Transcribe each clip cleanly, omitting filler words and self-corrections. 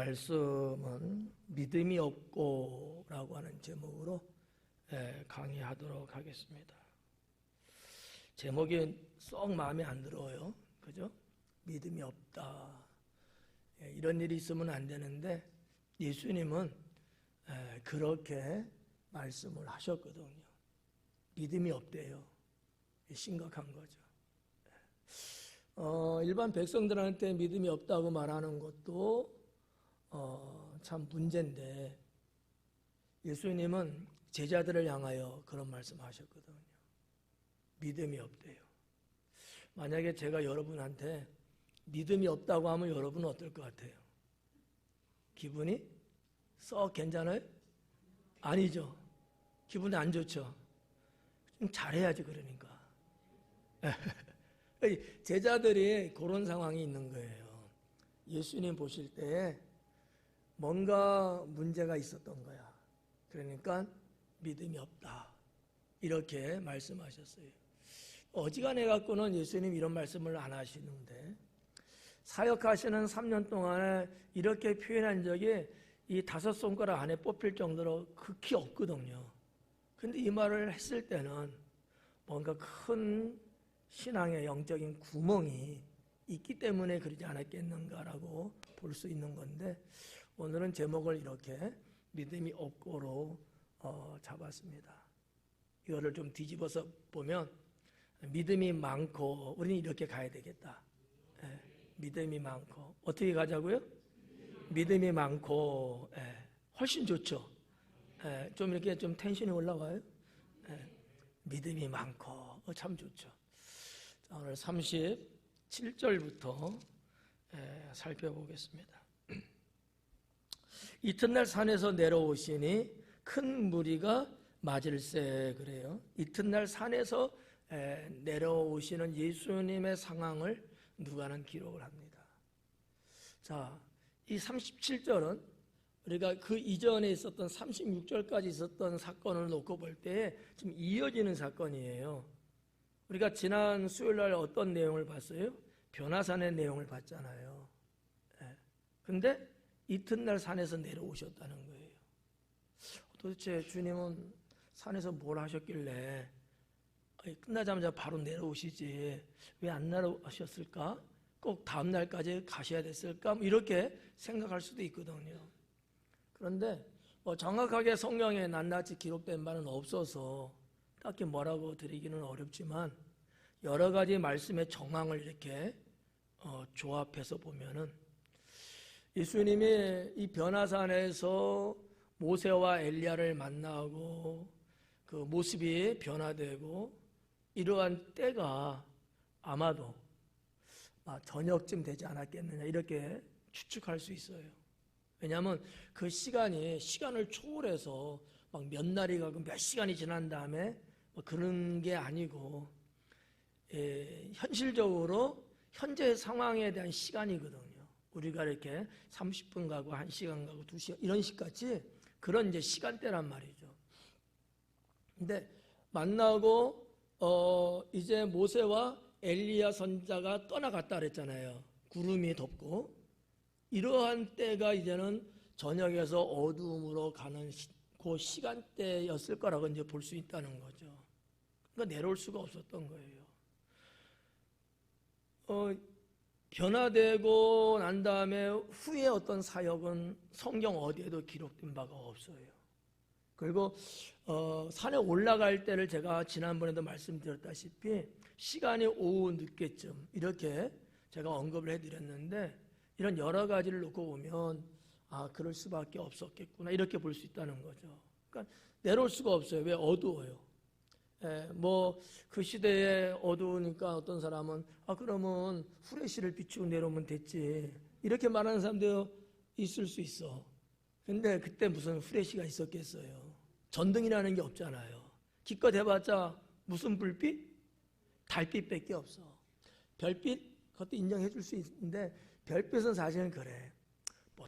말씀은 믿음이 없고라고 하는 제목으로 강의하도록 하겠습니다. 제목이 썩 마음에 안 들어요. 그죠? 믿음이 없다. 이런 일이 있으면 안 되는데 예수님은 그렇게 말씀을 하셨거든요. 믿음이 없대요. 심각한 거죠. 일반 백성들한테 믿음이 없다고 말하는 것도 참 문제인데 예수님은 제자들을 향하여 그런 말씀하셨거든요. 믿음이 없대요. 만약에 제가 여러분한테 믿음이 없다고 하면 여러분은 어떨 것 같아요? 기분이 썩 괜찮아요? 아니죠. 기분이 안 좋죠. 좀 잘해야지 그러니까. 제자들이 그런 상황이 있는 거예요. 예수님 보실 때 뭔가 문제가 있었던 거야. 그러니까 믿음이 없다. 이렇게 말씀하셨어요. 어지간해 갖고는 예수님 이런 말씀을 안 하시는데 사역하시는 3년 동안에 이렇게 표현한 적이 이 5손가락 안에 뽑힐 정도로 극히 없거든요. 근데 이 말을 했을 때는 뭔가 큰 신앙의 영적인 구멍이 있기 때문에 그러지 않았겠는가라고 볼 수 있는 건데 오늘은 제목을 이렇게 믿음이 없고로 잡았습니다. 이거를 좀 뒤집어서 보면 믿음이 많고 우리는 이렇게 가야 되겠다. 믿음이 많고 어떻게 가자고요? 믿음이 많고 훨씬 좋죠. 좀 이렇게 좀 텐션이 올라와요. 믿음이 많고 참 좋죠. 자, 오늘 37절부터 살펴보겠습니다. 이튿날 산에서 내려오시니 큰 무리가 맞을세 그래요. 이튿날 산에서 내려오시는 예수님의 상황을 누가는 기록을 합니다. 자, 이 37절은 우리가 그 이전에 있었던 36절까지 있었던 사건을 놓고 볼 때 지금 이어지는 사건이에요. 우리가 지난 수요일 날 어떤 내용을 봤어요? 변화산의 내용을 봤잖아요. 근데 이튿날 산에서 내려오셨다는 거예요. 도대체 주님은 산에서 뭘 하셨길래 끝나자마자 바로 내려오시지 왜 안 내려오셨을까? 꼭 다음 날까지 가셔야 됐을까? 이렇게 생각할 수도 있거든요. 그런데 정확하게 성경에 낱낱이 기록된 바는 없어서 딱히 뭐라고 드리기는 어렵지만 여러 가지 말씀의 정황을 이렇게 조합해서 보면은 예수님이 이 변화산에서 모세와 엘리야를 만나고 그 모습이 변화되고 이러한 때가 아마도 저녁쯤 되지 않았겠느냐 이렇게 추측할 수 있어요. 왜냐하면 그 시간을 초월해서 막 몇 날이 가고 몇 시간이 지난 다음에 그런 게 아니고 현실적으로 현재 상황에 대한 시간이거든요. 우리가 이렇게 30분 가고 1시간 가고 2시간 이런 식같이 그런 이제 시간대란 말이죠. 근데 만나고 이제 모세와 엘리야 선지자가 떠나갔다 그랬잖아요. 구름이 덮고 이러한 때가 이제는 저녁에서 어두움으로 가는 그 시간대였을 거라고 이제 볼 수 있다는 거죠. 그러니까 내려올 수가 없었던 거예요. 변화되고 난 다음에 후에 어떤 사역은 성경 어디에도 기록된 바가 없어요. 그리고 산에 올라갈 때를 제가 지난번에도 말씀드렸다시피 시간이 오후 늦게쯤 이렇게 제가 언급을 해드렸는데 이런 여러 가지를 놓고 보면 그럴 수밖에 없었겠구나 이렇게 볼 수 있다는 거죠. 그러니까 내려올 수가 없어요. 왜? 어두워요. 그 시대에 어두우니까 어떤 사람은 그러면 후레쉬를 비추고 내려오면 됐지 이렇게 말하는 사람도 있을 수 있어. 근데 그때 무슨 후레쉬가 있었겠어요. 전등이라는 게 없잖아요. 기껏 해봤자 무슨 불빛? 달빛밖에 없어. 별빛? 그것도 인정해 줄 수 있는데 별빛은 사실은 그래.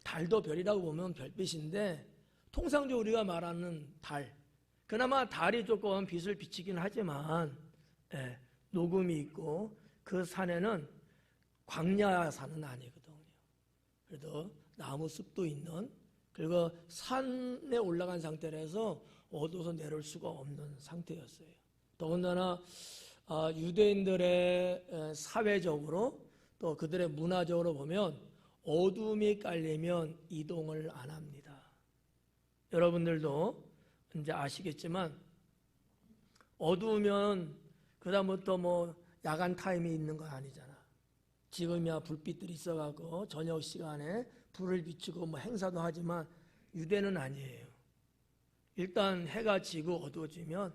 달도 별이라고 보면 별빛인데 통상적으로 우리가 말하는 달 그나마 달이 조금 빛을 비치긴 하지만 녹음이 있고 그 산에는 광야산은 아니거든요. 그래도 나무 숲도 있는, 그리고 산에 올라간 상태라서 어두워서 내려올 수가 없는 상태였어요. 더군다나 유대인들의 사회적으로 또 그들의 문화적으로 보면 어둠이 깔리면 이동을 안 합니다. 여러분들도 이제 아시겠지만 어두우면 그다음부터 뭐 야간 타임이 있는 건 아니잖아. 지금이야 불빛들이 있어가고 저녁 시간에 불을 비추고 뭐 행사도 하지만 유대는 아니에요. 일단 해가 지고 어두워지면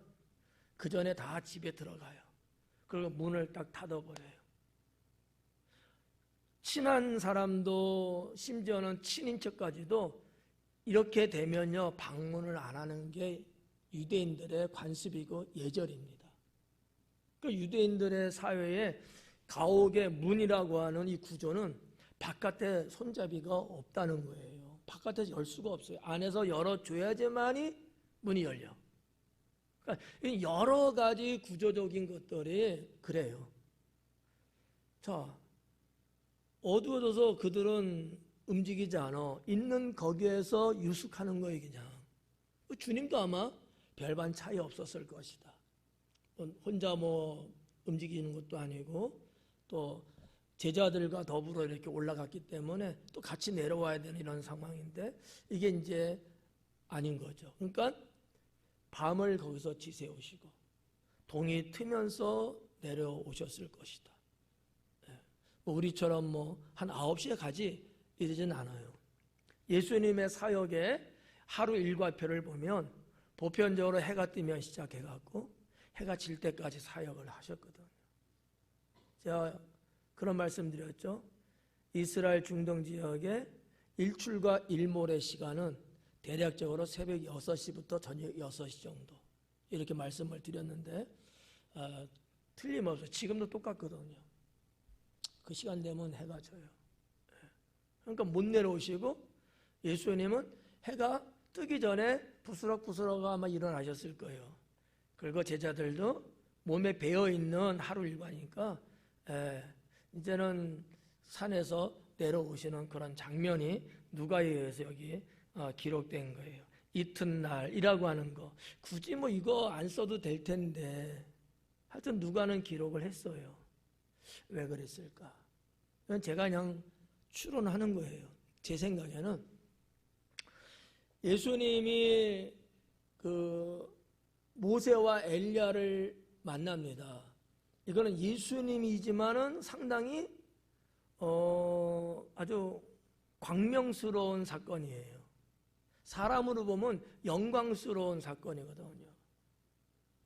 그 전에 다 집에 들어가요. 그리고 문을 딱 닫아버려요. 친한 사람도 심지어는 친인척까지도 이렇게 되면요 방문을 안 하는 게 유대인들의 관습이고 예절입니다. 그 유대인들의 사회에 가옥의 문이라고 하는 이 구조는 바깥에 손잡이가 없다는 거예요. 바깥에서 열 수가 없어요. 안에서 열어줘야지만이 문이 열려. 그러니까 여러 가지 구조적인 것들이 그래요. 자, 어두워져서 그들은 움직이지 않아. 있는 거기에서 유숙하는 거예요, 그냥. 주님도 아마 별반 차이 없었을 것이다. 혼자 뭐 움직이는 것도 아니고 또 제자들과 더불어 이렇게 올라갔기 때문에 또 같이 내려와야 되는 이런 상황인데 이게 이제 아닌 거죠. 그러니까 밤을 거기서 지새우시고 동이 트면서 내려오셨을 것이다. 우리처럼 뭐 한 9시에 가지 이러진 않아요. 예수님의 사역의 하루 일과표를 보면 보편적으로 해가 뜨면 시작해갖고 해가 질 때까지 사역을 하셨거든요. 제가 그런 말씀 드렸죠. 이스라엘 중동 지역의 일출과 일몰의 시간은 대략적으로 새벽 6시부터 저녁 6시 정도 이렇게 말씀을 드렸는데 틀림없어요. 지금도 똑같거든요. 그 시간 되면 해가 져요. 그러니까 못 내려오시고 예수님은 해가 뜨기 전에 부스럭부스럭 아마 일어나셨을 거예요. 그리고 제자들도 몸에 배어있는 하루 일과니까 이제는 산에서 내려오시는 그런 장면이 누가에 의해서 여기 기록된 거예요. 이튿날이라고 하는 거 굳이 뭐 이거 안 써도 될 텐데 하여튼 누가는 기록을 했어요. 왜 그랬을까? 제가 그냥 추론하는 거예요. 제 생각에는 예수님이 그 모세와 엘리야를 만납니다. 이거는 예수님이지만은 상당히 아주 광명스러운 사건이에요. 사람으로 보면 영광스러운 사건이거든요.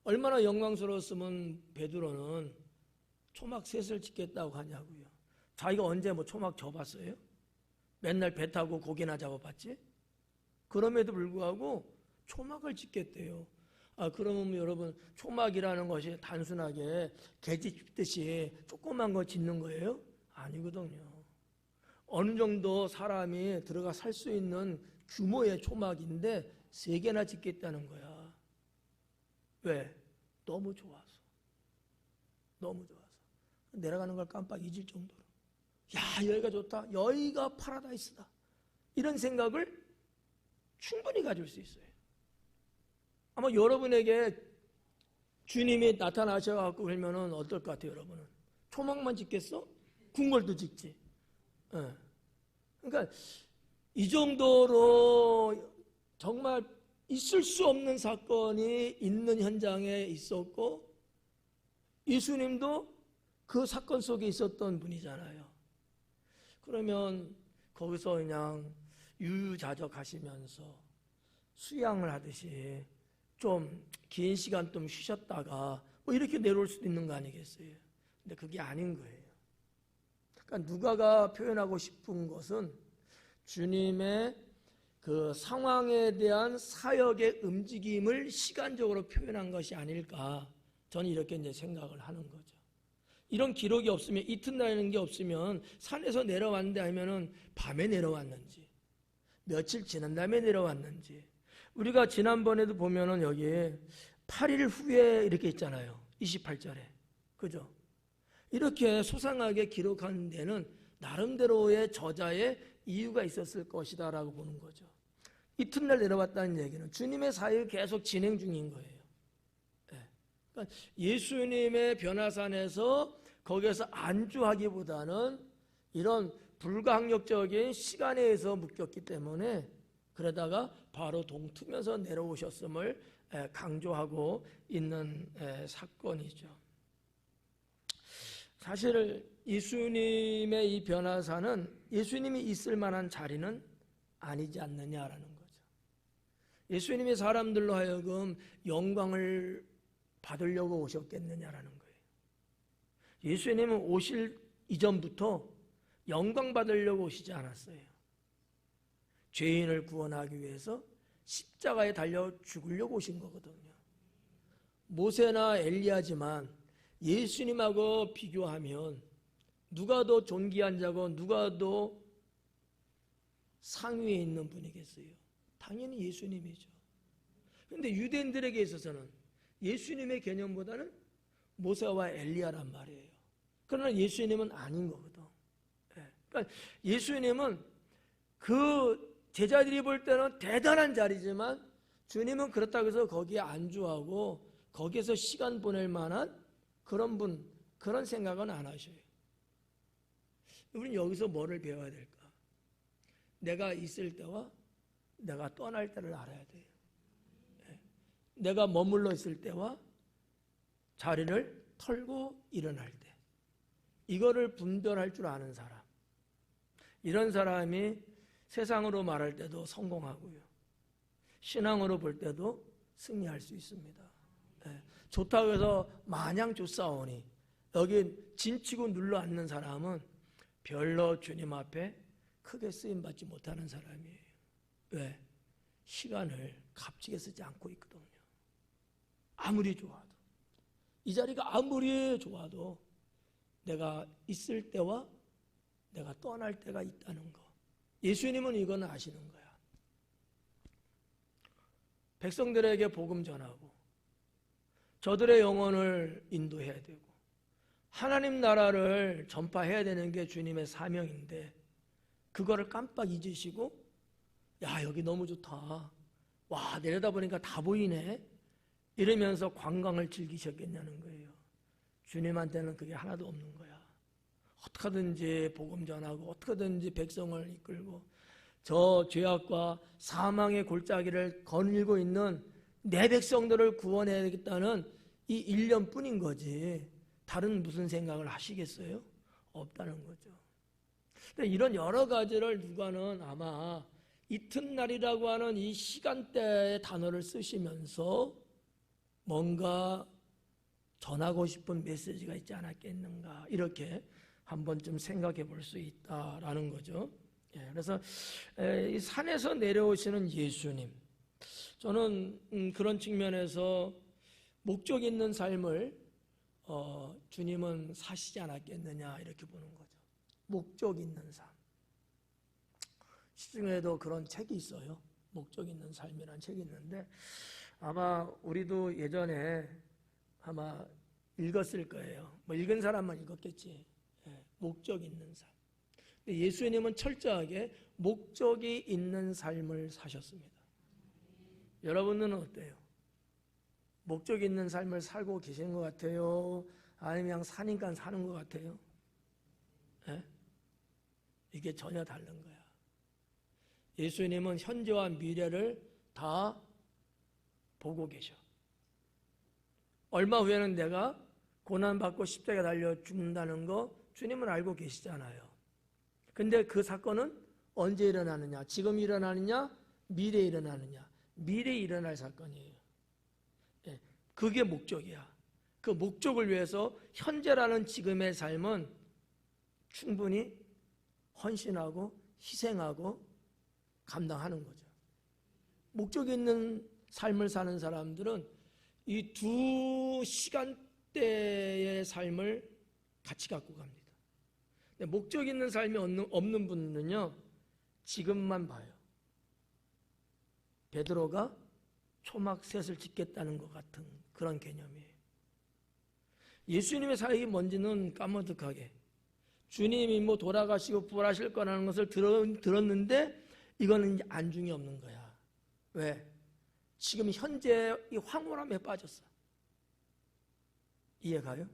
얼마나 영광스러웠으면 베드로는 초막 셋을 짓겠다고 하냐고요. 자기가 언제 뭐 초막 접었어요? 맨날 배 타고 고기나 잡아봤지? 그럼에도 불구하고 초막을 짓겠대요. 그러면 여러분 초막이라는 것이 단순하게 개지 짚듯이 조그만 거 짓는 거예요? 아니거든요. 어느 정도 사람이 들어가 살 수 있는 규모의 초막인데 3개나 짓겠다는 거야. 왜? 너무 좋아서. 너무 좋아서. 내려가는 걸 깜빡 잊을 정도로. 야, 여기가 좋다. 여기가 파라다이스다. 이런 생각을 충분히 가질 수 있어요. 아마 여러분에게 주님이 나타나셔갖고 그러면은 어떨 것 같아요, 여러분은? 초막만 짓겠어? 궁궐도 짓지. 그러니까 이 정도로 정말 있을 수 없는 사건이 있는 현장에 있었고 예수님도 그 사건 속에 있었던 분이잖아요. 그러면 거기서 그냥 유유자적하시면서 수양을 하듯이 좀 긴 시간 좀 쉬셨다가 뭐 이렇게 내려올 수도 있는 거 아니겠어요? 근데 그게 아닌 거예요. 그러니까 누가가 표현하고 싶은 것은 주님의 그 상황에 대한 사역의 움직임을 시간적으로 표현한 것이 아닐까, 저는 이렇게 이제 생각을 하는 거죠. 이런 기록이 없으면, 이튿날이라는 게 없으면 산에서 내려왔는데 하면은 밤에 내려왔는지 며칠 지난 다음에 내려왔는지, 우리가 지난번에도 보면은 여기 8일 후에 이렇게 있잖아요. 28절에. 그죠? 이렇게 소상하게 기록한 데는 나름대로의 저자의 이유가 있었을 것이다라고 보는 거죠. 이튿날 내려왔다는 얘기는 주님의 사역이 계속 진행 중인 거예요. 그러니까 예수님의 변화산에서 거기에서 안주하기보다는 이런 불가항력적인 시간에 의해서 묶였기 때문에 그러다가 바로 동트면서 내려오셨음을 강조하고 있는 사건이죠. 사실 예수님의 이 변화산은 예수님이 있을 만한 자리는 아니지 않느냐라는 거죠. 예수님이 사람들로 하여금 영광을 받으려고 오셨겠느냐라는 거예요. 예수님은 오실 이전부터 영광 받으려고 오시지 않았어요. 죄인을 구원하기 위해서 십자가에 달려 죽으려고 오신 거거든요. 모세나 엘리야지만 예수님하고 비교하면 누가 더 존귀한 자고 누가 더 상위에 있는 분이겠어요? 당연히 예수님이죠. 그런데 유대인들에게 있어서는 예수님의 개념보다는 모세와 엘리야란 말이에요. 그러나 예수님은 아닌 거거든. 그러니까 예수님은 그 제자들이 볼 때는 대단한 자리지만 주님은 그렇다고 해서 거기에 안주하고 거기에서 시간 보낼 만한 그런 분, 그런 생각은 안 하셔요. 우리는 여기서 뭐를 배워야 될까? 내가 있을 때와 내가 떠날 때를 알아야 돼요. 내가 머물러 있을 때와 자리를 털고 일어날 때, 이거를 분별할 줄 아는 사람, 이런 사람이 세상으로 말할 때도 성공하고요, 신앙으로 볼 때도 승리할 수 있습니다. 좋다고 해서 마냥 좋사오니 여기 진치고 눌러앉는 사람은 별로 주님 앞에 크게 쓰임받지 못하는 사람이에요. 왜? 시간을 값지게 쓰지 않고 있거든요. 아무리 좋아도, 이 자리가 아무리 좋아도 내가 있을 때와 내가 떠날 때가 있다는 거, 예수님은 이건 아시는 거야. 백성들에게 복음 전하고 저들의 영혼을 인도해야 되고 하나님 나라를 전파해야 되는 게 주님의 사명인데 그거를 깜빡 잊으시고, 야 여기 너무 좋다, 와 내려다보니까 다 보이네, 이러면서 관광을 즐기셨겠냐는 거예요. 주님한테는 그게 하나도 없는 거야. 어떻게든지 복음 전하고 어떻게든지 백성을 이끌고 저 죄악과 사망의 골짜기를 거닐고 있는 내 백성들을 구원해야겠다는 이 일념뿐인 거지 다른 무슨 생각을 하시겠어요? 없다는 거죠. 이런 여러 가지를 누가는 아마 이튿날이라고 하는 이 시간대의 단어를 쓰시면서 뭔가 전하고 싶은 메시지가 있지 않았겠는가, 이렇게 한 번쯤 생각해 볼 수 있다라는 거죠. 그래서 이 산에서 내려오시는 예수님, 저는 그런 측면에서 목적 있는 삶을 주님은 사시지 않았겠느냐, 이렇게 보는 거죠. 목적 있는 삶. 시중에도 그런 책이 있어요. 목적 있는 삶이라는 책이 있는데 아마 우리도 예전에 아마 읽었을 거예요. 뭐 읽은 사람만 읽었겠지. 목적 있는 삶. 예수님은 철저하게 목적이 있는 삶을 사셨습니다. 여러분은 어때요? 목적 있는 삶을 살고 계시는 것 같아요? 아니면 그냥 사니까 사는 것 같아요? 이게 전혀 다른 거야. 예수님은 현재와 미래를 다 보고 계셔. 얼마 후에는 내가 고난받고 십자가에 달려 죽는다는 거 주님은 알고 계시잖아요. 근데 그 사건은 언제 일어나느냐? 지금 일어나느냐? 미래에 일어나느냐? 미래에 일어날 사건이에요. 그게 목적이야. 그 목적을 위해서 현재라는 지금의 삶은 충분히 헌신하고 희생하고 감당하는 거죠. 목적 있는 삶을 사는 사람들은 이 두 시간대의 삶을 같이 갖고 갑니다. 근데 목적 있는 삶이 없는 분은요, 지금만 봐요. 베드로가 초막셋을 짓겠다는 것 같은 그런 개념이에요. 예수님의 사역이 뭔지는 까마득하게, 주님이 뭐 돌아가시고 부활하실 거라는 것을 들었는데 이거는 이제 안중이 없는 거야. 왜? 지금 현재 이 황홀함에 빠졌어. 이해가요?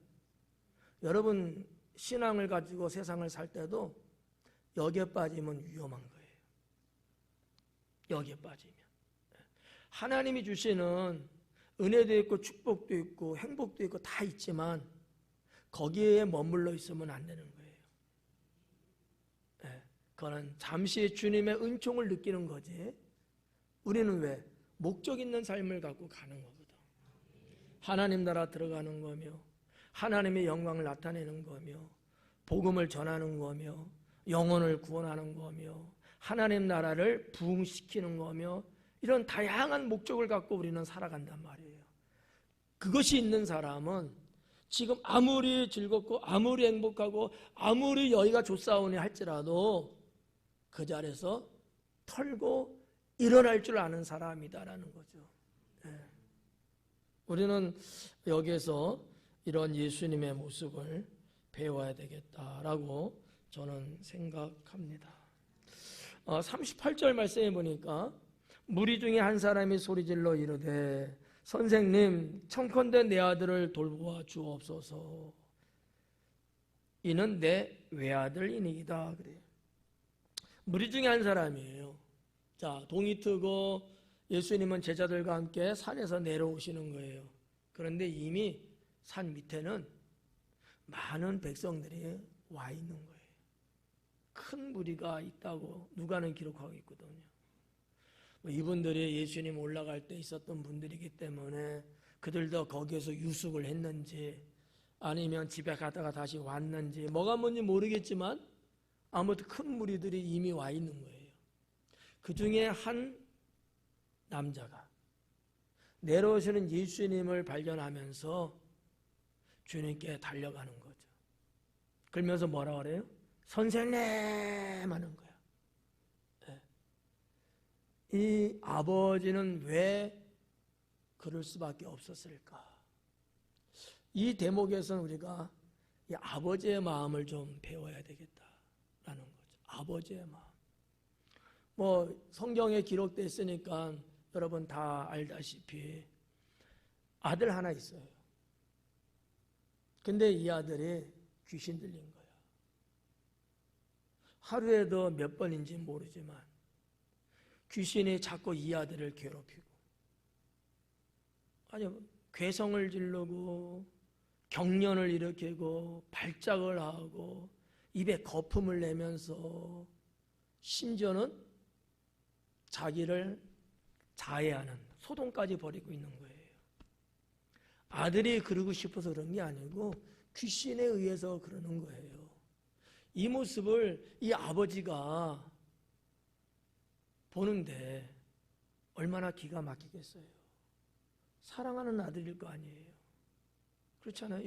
여러분 신앙을 가지고 세상을 살 때도 여기에 빠지면 위험한 거예요. 여기에 빠지면 하나님이 주시는 은혜도 있고 축복도 있고 행복도 있고 다 있지만 거기에 머물러 있으면 안 되는 거예요. 그거는 잠시 주님의 은총을 느끼는 거지. 우리는 왜? 목적 있는 삶을 갖고 가는 거거든. 하나님 나라 들어가는 거며 하나님의 영광을 나타내는 거며 복음을 전하는 거며 영혼을 구원하는 거며 하나님 나라를 부흥시키는 거며 이런 다양한 목적을 갖고 우리는 살아간단 말이에요. 그것이 있는 사람은 지금 아무리 즐겁고 아무리 행복하고 아무리 여기가 좋사오니 할지라도 그 자리에서 털고 일어날 줄 아는 사람이다라는 거죠. 우리는 여기에서 이런 예수님의 모습을 배워야 되겠다라고 저는 생각합니다. 38절 말씀에 보니까 무리 중에 한 사람이 소리질러 이르되 선생님 청컨대 내 아들을 돌보아 주옵소서. 이는 내 외아들이니이다. 그래요. 무리 중에 한 사람이에요. 자, 동이 트고 예수님은 제자들과 함께 산에서 내려오시는 거예요. 그런데 이미 산 밑에는 많은 백성들이 와 있는 거예요. 큰 무리가 있다고 누가는 기록하고 있거든요. 이분들이 예수님 올라갈 때 있었던 분들이기 때문에 그들도 거기에서 유숙을 했는지 아니면 집에 가다가 다시 왔는지 뭐가 뭔지 모르겠지만 아무튼 큰 무리들이 이미 와 있는 거예요. 그 중에 한 남자가 내려오시는 예수님을 발견하면서 주님께 달려가는 거죠. 그러면서 뭐라 그래요? 선생님 하는 거야. 이 아버지는 왜 그럴 수밖에 없었을까? 이 대목에서는 우리가 이 아버지의 마음을 좀 배워야 되겠다라는 거죠. 아버지의 마음. 뭐 성경에 기록되어 있으니까 여러분 다 알다시피 아들 하나 있어요. 근데 이 아들이 귀신 들린 거야. 하루에도 몇 번인지 모르지만 귀신이 자꾸 이 아들을 괴롭히고 아니 괴성을 지르고 경련을 일으키고 발작을 하고 입에 거품을 내면서 심지어는 자기를 자해하는 소동까지 벌이고 있는 거예요. 아들이 그러고 싶어서 그런 게 아니고 귀신에 의해서 그러는 거예요. 이 모습을 이 아버지가 보는데 얼마나 기가 막히겠어요. 사랑하는 아들일 거 아니에요. 그렇잖아요.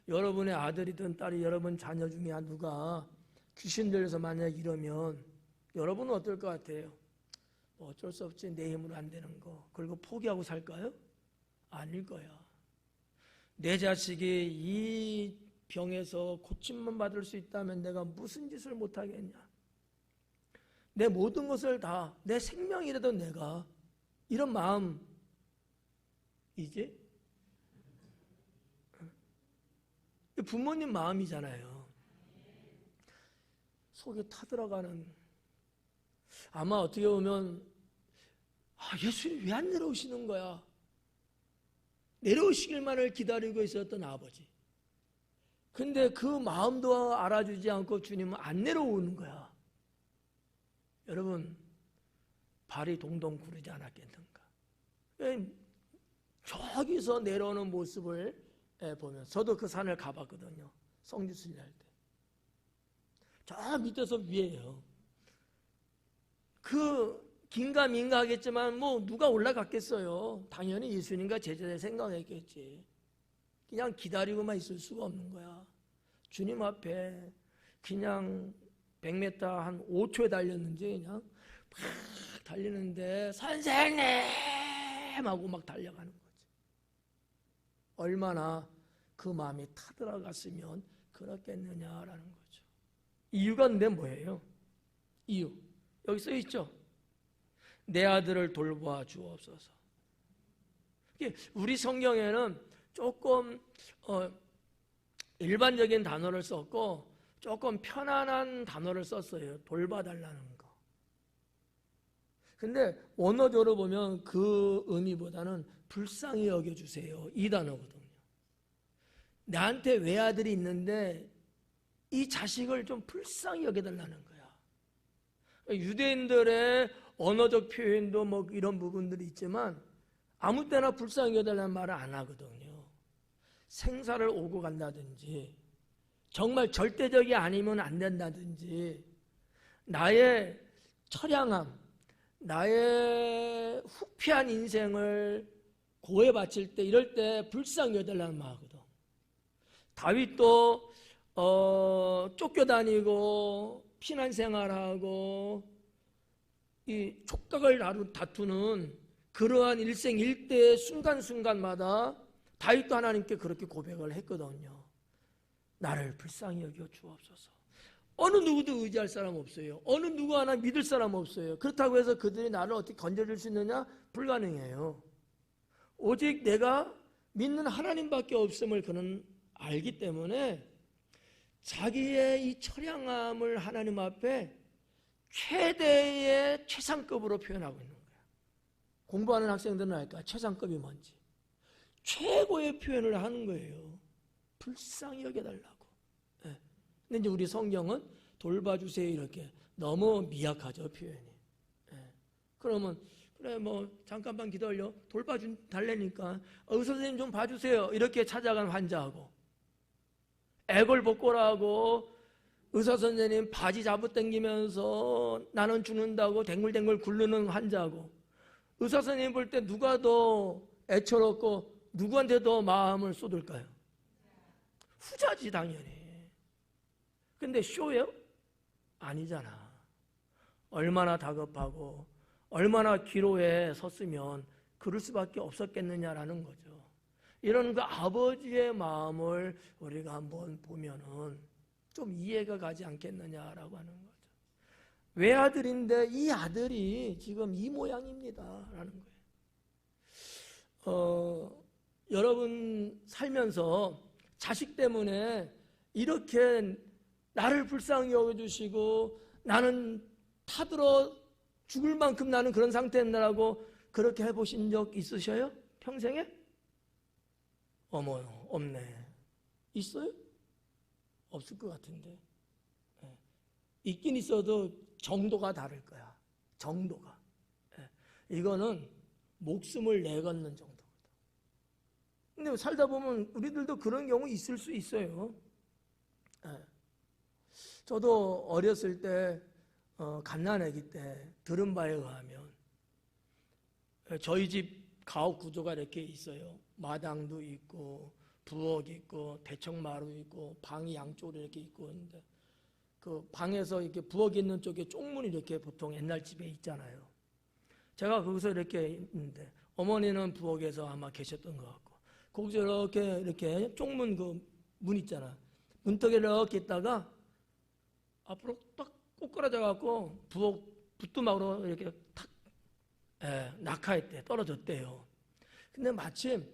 여러분의 아들이든 딸이 여러분 자녀 중에 누가 귀신 들려서 만약 이러면 여러분은 어떨 것 같아요? 뭐 어쩔 수 없지, 내 힘으로 안 되는 거. 그리고 포기하고 살까요? 아닐 거야. 내 자식이 이 병에서 고침만 받을 수 있다면 내가 무슨 짓을 못하겠냐. 내 모든 것을 다, 내 생명이라도 내가, 이런 마음 이제 부모님 마음이잖아요. 속에 타들어가는, 아마 어떻게 보면 예수님 왜 안 내려오시는 거야? 내려오시길만을 기다리고 있었던 아버지. 근데 그 마음도 알아주지 않고 주님은 안 내려오는 거야. 여러분 발이 동동 구르지 않았겠는가? 저기서 내려오는 모습을 보면 저도 그 산을 가봤거든요. 성지순례 할 때. 저 밑에서 위에요. 그 긴가민가 하겠지만 뭐 누가 올라갔겠어요. 당연히 예수님과 제자들 생각했겠지. 그냥 기다리고만 있을 수가 없는 거야. 주님 앞에 그냥 100m 한 5초에 달렸는지 그냥 막 달리는데 선생님 하고 막 달려가는 거지. 얼마나 그 마음이 타들어갔으면 그렇겠느냐라는 거죠. 이유가 근데 뭐예요? 이유. 여기 써 있죠? 내 아들을 돌보아 주옵소서. 우리 성경에는 조금 일반적인 단어를 썼고 조금 편안한 단어를 썼어요. 돌봐달라는 거. 근데 원어적으로 보면 그 의미보다는 불쌍히 여겨주세요, 이 단어거든요. 나한테 외아들이 있는데 이 자식을 좀 불쌍히 여겨달라는 거야. 유대인들의 언어적 표현도 뭐 이런 부분들이 있지만 아무 때나 불쌍히 여겨달라는 말을 안 하거든요. 생사를 오고 간다든지 정말 절대적이 아니면 안 된다든지 나의 처량함, 나의 후피한 인생을 고해 바칠 때 이럴 때 불쌍히 여달라는 말이거든. 다윗도 쫓겨다니고 피난 생활하고 이 촉각을 다투는 그러한 일생 일대의 순간순간마다 다윗도 하나님께 그렇게 고백을 했거든요. 나를 불쌍히 여겨 주옵소서. 어느 누구도 의지할 사람 없어요. 어느 누구 하나 믿을 사람 없어요. 그렇다고 해서 그들이 나를 어떻게 건져줄 수 있느냐? 불가능해요. 오직 내가 믿는 하나님밖에 없음을 그는 알기 때문에 자기의 이 처량함을 하나님 앞에 최대의 최상급으로 표현하고 있는 거예요. 공부하는 학생들은 알까? 최상급이 뭔지. 최고의 표현을 하는 거예요. 불쌍히 여겨달라고. 근데 이제 우리 성경은 돌봐주세요 이렇게 너무 미약하죠, 표현이. 그러면 그래 뭐 잠깐만 기다려 돌봐달라니까 의사 선생님 좀 봐주세요 이렇게 찾아간 환자하고 애걸복걸하고 의사 선생님 바지 잡아당기면서 나는 죽는다고 댕글댕글 굴르는 환자하고 의사 선생님 볼 때 누가 더 애처롭고 누구한테 더 마음을 쏟을까요? 후자지 당연히. 근데 쇼예요? 아니잖아. 얼마나 다급하고 얼마나 기로에 섰으면 그럴 수밖에 없었겠느냐라는 거죠. 이런 그 아버지의 마음을 우리가 한번 보면은 좀 이해가 가지 않겠느냐라고 하는 거죠. 외아들인데 이 아들이 지금 이 모양입니다라는 거예요. 여러분 살면서 자식 때문에 이렇게 나를 불쌍히 여겨주시고 나는 타들어 죽을 만큼 나는 그런 상태라고 그렇게 해보신 적 있으셔요? 평생에? 어머, 없네. 있어요? 없을 것 같은데. 있긴 있어도 정도가 다를 거야. 정도가. 이거는 목숨을 내걷는 정도거든. 근데 살다 보면 우리들도 그런 경우 있을 수 있어요. 저도 어렸을 때 갓난아기 때 들은 바에 의하면 저희 집 가옥 구조가 이렇게 있어요. 마당도 있고 부엌 있고 대청마루 있고 방이 양쪽으로 이렇게 있고 있는데 그 방에서 이렇게 부엌 있는 쪽에 쪽문이 이렇게 보통 옛날 집에 있잖아요. 제가 거기서 이렇게 있는데 어머니는 부엌에서 아마 계셨던 것 같고 거기서 이렇게 쪽문 그 문 있잖아. 문턱에 이렇게 있다가 앞으로 딱 꼬꾸라져 갖고 부엌 부뚜막으로 이렇게 탁 낙하했대. 떨어졌대요. 근데 마침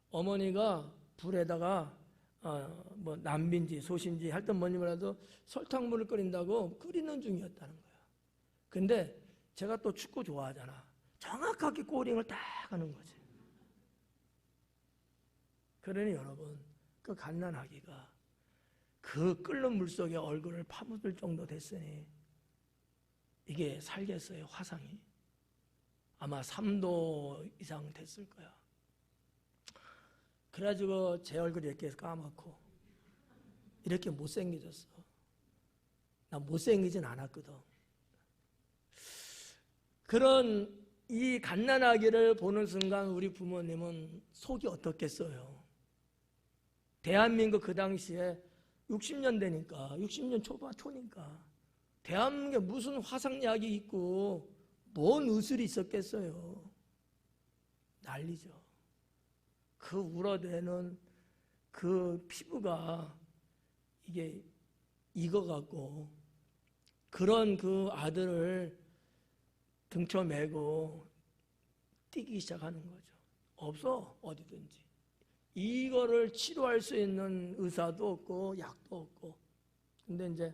어머니가 불에다가 뭐 남빈지 소신지 하여튼 뭐니라도 설탕물을 끓인다고 끓이는 중이었다는 거야. 근데 제가 또 축구 좋아하잖아. 정확하게 꼬링을 딱 하는 거지. 그러니 여러분 그 갓난아기가 그 끓는 물속에 얼굴을 파묻을 정도 됐으니 이게 살겠어요? 화상이? 아마 3도 이상 됐을 거야. 그래가지고 제 얼굴이 이렇게 까맣고 이렇게 못생겨졌어. 나 못생기진 않았거든. 그런 이 갓난아기를 보는 순간 우리 부모님은 속이 어떻겠어요? 대한민국 그 당시에 60년대니까 60년 초니까 대한민국에 무슨 화상약이 있고 뭔 의술이 있었겠어요. 난리죠. 그 울어대는 그 피부가 이게 익어갖고 그런 그 아들을 등쳐 메고 뛰기 시작하는 거죠. 없어, 어디든지. 이거를 치료할 수 있는 의사도 없고 약도 없고. 근데 이제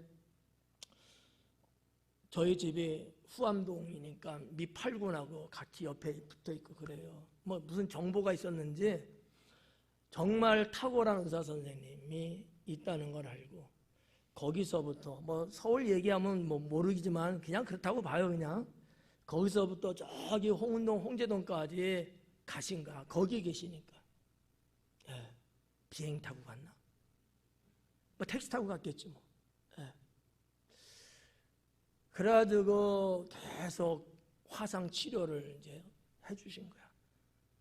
저희 집이 후암동이니까 미8군하고 같이 옆에 붙어 있고 그래요. 뭐 무슨 정보가 있었는지 정말 탁월한 의사 선생님이 있다는 걸 알고 거기서부터 뭐 서울 얘기하면 뭐 모르겠지만 그냥 그렇다고 봐요. 그냥 거기서부터 저기 홍은동 홍제동까지 가신가. 거기 계시니까. 예. 비행 타고 갔나? 뭐 택시 타고 갔겠지 뭐. 예. 그래가지고 계속 화상 치료를 이제 해주신 거야.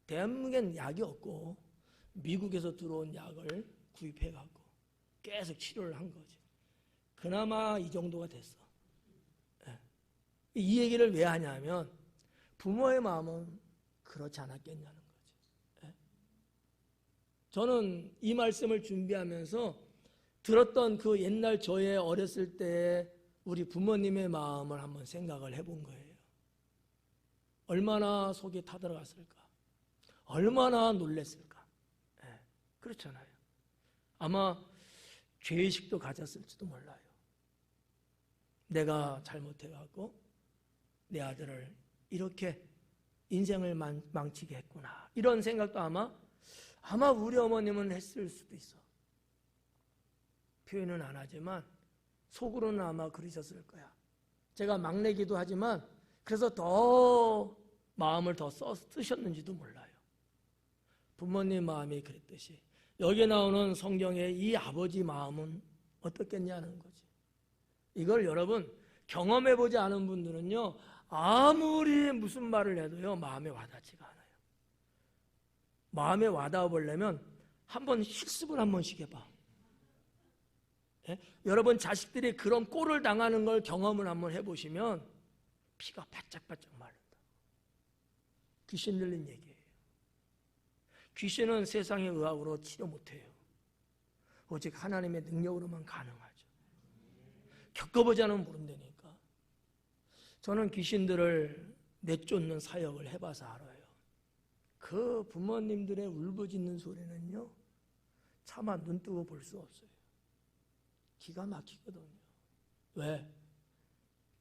대한민국엔 약이 없고 미국에서 들어온 약을 구입해갖고 계속 치료를 한 거지. 그나마 이 정도가 됐어. 예. 이 얘기를 왜 하냐면 부모의 마음은 그렇지 않았겠냐는 거지. 예. 저는 이 말씀을 준비하면서 들었던 그 옛날 저의 어렸을 때 우리 부모님의 마음을 한번 생각을 해본 거예요. 얼마나 속이 타들어갔을까? 얼마나 놀랬을까? 예. 그렇잖아요. 아마 죄의식도 가졌을지도 몰라요. 내가 잘못해갖고 내 아들을 이렇게 인생을 망치게 했구나. 이런 생각도 아마 우리 어머님은 했을 수도 있어. 표현은 안 하지만 속으로는 아마 그러셨을 거야. 제가 막내기도 하지만 그래서 더 마음을 더 쓰셨는지도 몰라요. 부모님 마음이 그랬듯이 여기에 나오는 성경의 이 아버지 마음은 어떻겠냐는 거지. 이걸 여러분 경험해보지 않은 분들은요 아무리 무슨 말을 해도요 마음에 와닿지가 않아요. 마음에 와닿아 보려면 한번 실습을 한 번씩 해봐. 예? 여러분 자식들이 그런 꼴을 당하는 걸 경험을 한번 해보시면 피가 바짝바짝 마른다. 귀신 들린 얘기예요. 귀신은 세상의 의학으로 치료 못해요. 오직 하나님의 능력으로만 가능하죠. 겪어보지 않으면 모른다니까. 저는 귀신들을 내쫓는 사역을 해봐서 알아요. 그 부모님들의 울부짖는 소리는요 차마 눈 뜨고 볼 수 없어요. 기가 막히거든요. 왜?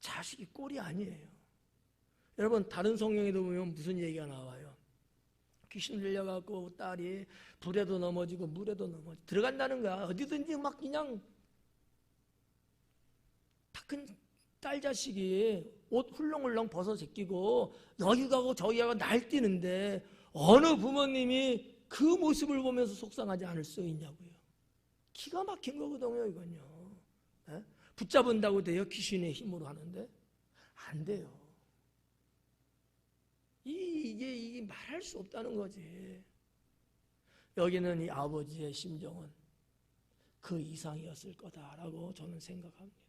자식이 꼴이 아니에요. 여러분 다른 성경에도 보면 무슨 얘기가 나와요. 귀신 들려갖고 딸이 불에도 넘어지고 물에도 넘어지고 들어간다는 거야. 어디든지 막 그냥 다 큰 딸 자식이 옷 훌렁훌렁 벗어 제끼고 여기 가고 저기 가고 날뛰는데 어느 부모님이 그 모습을 보면서 속상하지 않을 수 있냐고요. 기가 막힌 거거든요 이건요. 예? 붙잡은다고 돼요? 귀신의 힘으로 하는데 안 돼요. 이게 말할 수 없다는 거지. 여기는 이 아버지의 심정은 그 이상이었을 거다라고 저는 생각합니다.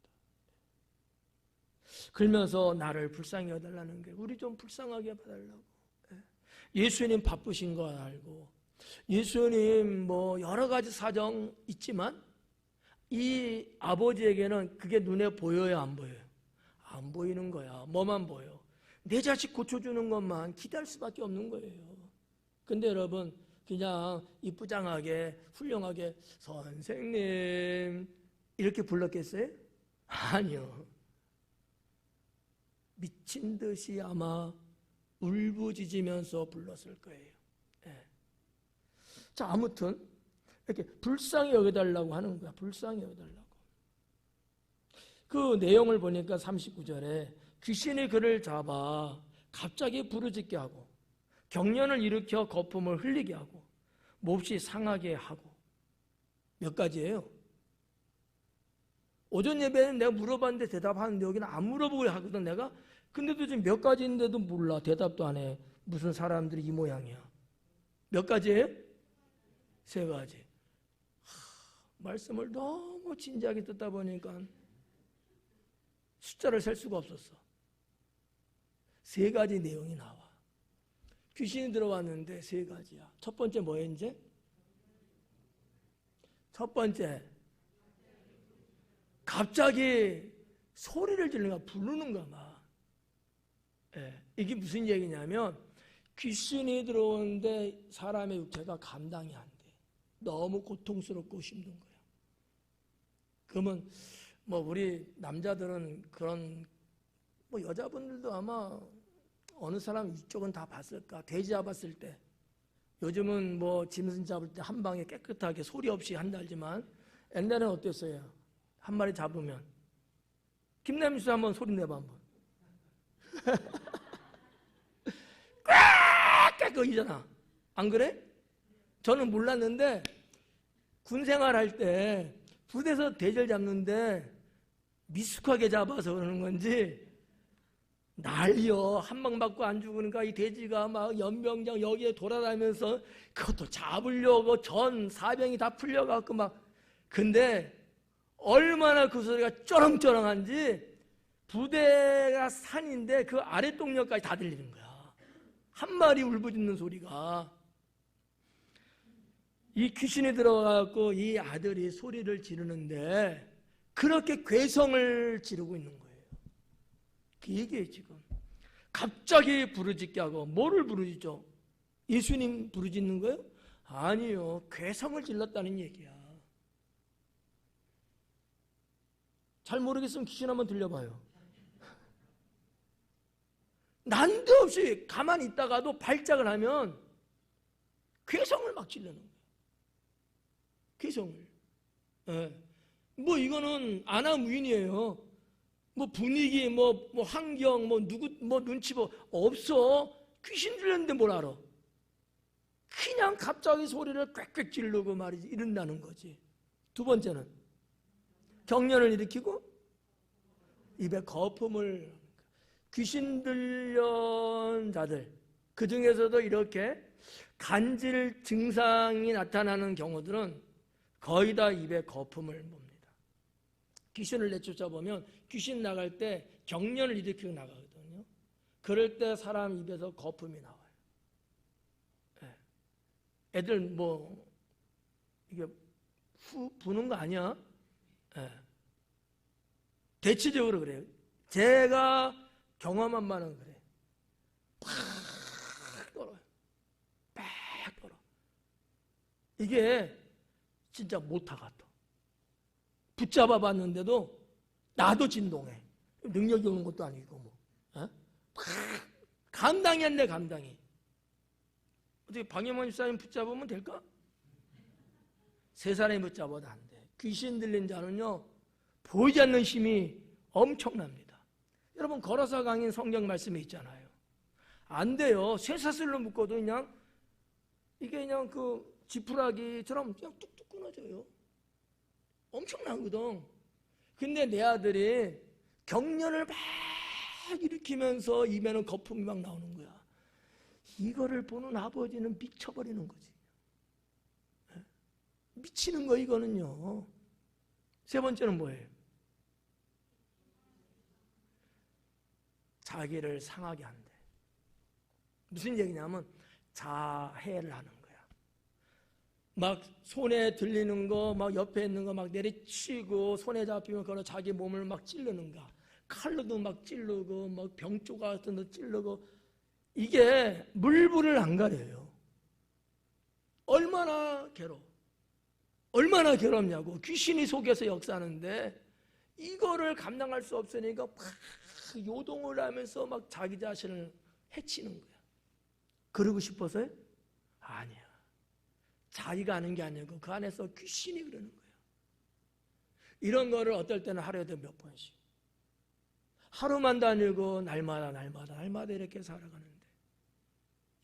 그러면서 나를 불쌍히 여달라는 게 우리 좀 불쌍하게 봐달라고. 예수님 바쁘신 거 알고 예수님 뭐 여러 가지 사정 있지만 이 아버지에게는 그게 눈에 보여요 안 보여요? 안 보이는 거야. 뭐만 보여? 내 자식 고쳐주는 것만 기대할 수밖에 없는 거예요. 근데 여러분 그냥 이쁘장하게 훌륭하게 선생님 이렇게 불렀겠어요? 아니요. 미친 듯이 아마 울부짖으면서 불렀을 거예요. 예. 자, 아무튼 이렇게 불쌍히 여겨달라고 하는 거야. 불쌍히 여겨달라고. 그 내용을 보니까 39절에 귀신이 그를 잡아 갑자기 부르짖게 하고 경련을 일으켜 거품을 흘리게 하고 몹시 상하게 하고 몇 가지예요? 오전 예배는 내가 물어봤는데 대답하는데 여기는 안 물어보고 하거든 내가. 근데도 지금 몇 가지인데도 몰라. 대답도 안 해. 무슨 사람들이 이 모양이야. 몇 가지예요? 3가지. 말씀을 너무 진지하게 듣다 보니까 숫자를 셀 수가 없었어. 3가지 내용이 나와. 귀신이 들어왔는데 3가지야. 첫 번째 뭐예요 이제? 첫 번째 갑자기 소리를 지르는가 부르는가 막. 이게 무슨 얘기냐면 귀신이 들어오는데 사람의 육체가 감당이 안 돼. 너무 고통스럽고 힘든 거야. 그러면 뭐 우리 남자들은 그런 뭐 여자분들도 아마 어느 사람 이쪽은 다 봤을까? 돼지 잡았을 때 요즘은 뭐 짐승 잡을 때 한 방에 깨끗하게 소리 없이 한다지만 옛날에는 어땠어요? 한 마리 잡으면 김남수 한번 소리 내봐 한번. 꽉 거리잖아. 안 그래? 저는 몰랐는데 군 생활할 때 부대에서 돼지를 잡는데 미숙하게 잡아서 그러는 건지 난리요. 한 방 맞고 안 죽으니까 이 돼지가 막 연병장 여기에 돌아다니면서 그것도 잡으려고 전 사병이 다 풀려갖고 막. 근데 얼마나 그 소리가 쩌렁쩌렁한지 부대가 산인데 그 아랫동역까지 다 들리는 거야. 한 마리 울부짖는 소리가. 이 귀신이 들어가갖고 이 아들이 소리를 지르는데 그렇게 괴성을 지르고 있는 거예요. 그 얘기예요 지금. 갑자기 부르짖게 하고. 뭐를 부르짖죠? 예수님 부르짖는 거예요? 아니요. 괴성을 질렀다는 얘기야. 잘 모르겠으면 귀신 한번 들려봐요. 난데없이 가만히 있다가도 발작을 하면 괴성을 막 질르는 거예요. 괴성을. 뭐 이거는 아나무인이에요. 뭐 분위기, 뭐 환경, 뭐 누구, 뭐 눈치 없어. 귀신 들렸는데 뭘 알아? 그냥 갑자기 소리를 꽥꽥 지르고 말이지 이런다는 거지. 두 번째는 경련을 일으키고 입에 거품을. 귀신 들린 자들 그 중에서도 이렇게 간질 증상이 나타나는 경우들은 거의 다 입에 거품을 봅니다. 귀신을 내쫓아보면 귀신 나갈 때 경련을 일으키고 나가거든요. 그럴 때 사람 입에서 거품이 나와요. 애들 뭐 이게 후 부는 거 아니야? 대체적으로 그래요. 제가 경험한 바는 그래. 팍 떨어요. 팍 떨어. 이게 진짜 모타 같아. 붙잡아 봤는데도 나도 진동해. 능력이 오는 것도 아니고 뭐. 감당이 안 돼, 감당이. 어떻게 방해만 집사님 붙잡으면 될까? 세 사람이 붙잡아도 안 돼. 귀신 들린 자는요, 보이지 않는 힘이 엄청납니다. 여러분 걸어서 강인 성경 말씀이 있잖아요. 안 돼요. 쇠사슬로 묶어도 그냥 이게 그냥 그 지푸라기처럼 그냥 뚝뚝 끊어져요. 엄청나거든. 근데 내 아들이 경련을 막 일으키면서 입에는 거품이 막 나오는 거야. 이거를 보는 아버지는 미쳐버리는 거지. 미치는 거 이거는요. 세 번째는 뭐예요? 자기를 상하게 한대. 무슨 얘기냐면 자해를 하는 거야. 막 손에 들리는 거, 막 옆에 있는 거 막 내리치고 손에 잡히면 그걸 자기 몸을 막 찌르는가. 칼로도 막 찌르고 막 병조각 같은 거 찌르고. 이게 물불을 안 가려요. 얼마나 괴로워. 얼마나 괴롭냐고. 귀신이 속에서 역사하는데 이거를 감당할 수 없으니까 막 요동을 하면서 막 자기 자신을 해치는 거야. 그러고 싶어서요? 아니야. 자기가 하는 게 아니고 그 안에서 귀신이 그러는 거야. 이런 거를 어떨 때는 하루에도 몇 번씩. 하루만 다니고 날마다 이렇게 살아가는데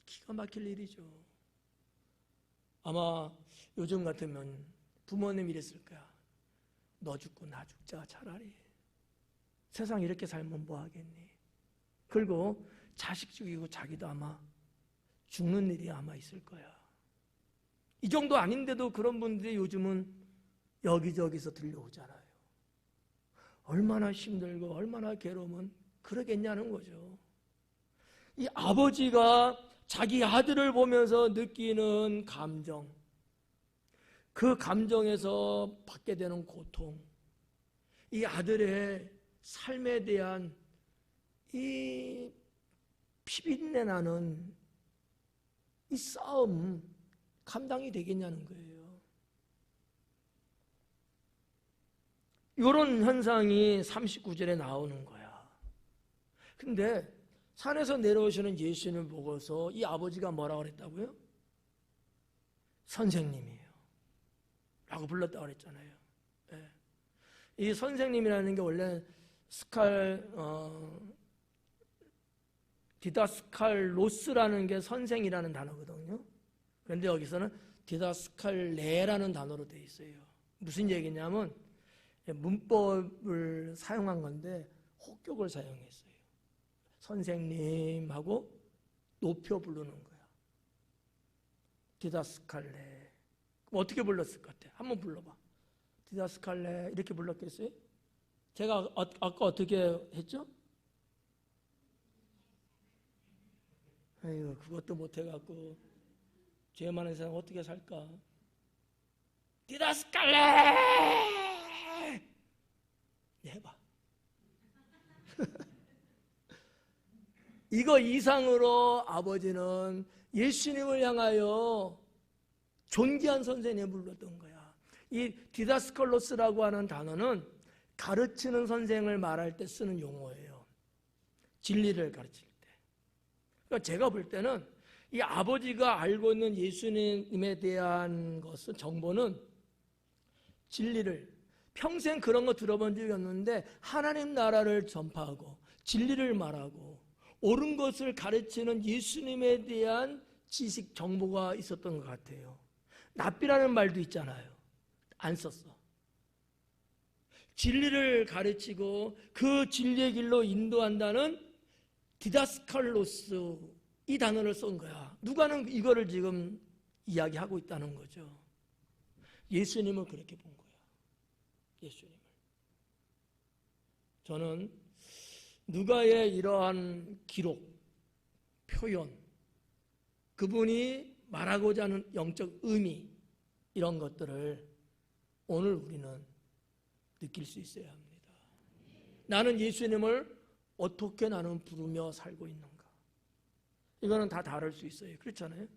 기가 막힐 일이죠. 아마 요즘 같으면 부모님이 이랬을 거야. 너 죽고 나 죽자 차라리. 세상 이렇게 살면 뭐 하겠니? 그리고 자식 죽이고 자기도 아마 죽는 일이 아마 있을 거야. 이 정도 아닌데도 그런 분들이 요즘은 여기저기서 들려오잖아요. 얼마나 힘들고 얼마나 괴로우면 그러겠냐는 거죠. 이 아버지가 자기 아들을 보면서 느끼는 감정, 그 감정에서 받게 되는 고통, 이 아들의 삶에 대한 이 피비린내 나는 이 싸움 감당이 되겠냐는 거예요. 이런 현상이 39절에 나오는 거야. 근데 산에서 내려오시는 예수님을 보고서 이 아버지가 뭐라고 그랬다고요? 선생님이에요 라고 불렀다고 그랬잖아요. 네. 이 선생님이라는 게 원래 디다스칼로스라는 게 선생이라는 단어거든요. 그런데 여기서는 디다스칼레라는 단어로 되어 있어요. 무슨 얘기냐면 문법을 사용한 건데 혹격을 사용했어요. 선생님하고 높여 부르는 거야. 디다스칼레. 그럼 어떻게 불렀을 것 같아? 한번 불러봐. 디다스칼레 이렇게 불렀겠어요? 제가 아까 어떻게 했죠? 아이고, 그것도 못해갖고 죄 많은 사람 어떻게 살까? 디다스칼레! 해봐. 이거 이상으로 아버지는 예수님을 향하여 존귀한 선생님을 불렀던 거야. 이 디다스칼로스라고 하는 단어는 가르치는 선생을 말할 때 쓰는 용어예요. 진리를 가르칠 때. 그러니까 제가 볼 때는 이 아버지가 알고 있는 예수님에 대한 것은 정보는 진리를 평생 그런 거 들어본 적이 없는데 하나님 나라를 전파하고 진리를 말하고 옳은 것을 가르치는 예수님에 대한 지식 정보가 있었던 것 같아요. 납비라는 말도 있잖아요. 안 썼어. 진리를 가르치고 그 진리의 길로 인도한다는 디다스칼로스 이 단어를 쓴 거야. 누가는 이거를 지금 이야기하고 있다는 거죠. 예수님을 그렇게 본 거야. 예수님을. 저는 누가의 이러한 기록, 표현, 그분이 말하고자 하는 영적 의미 이런 것들을 오늘 우리는 느낄 수 있어야 합니다. 나는 예수님을 어떻게 나는 부르며 살고 있는가? 이거는 다 다를 수 있어요. 그렇잖아요?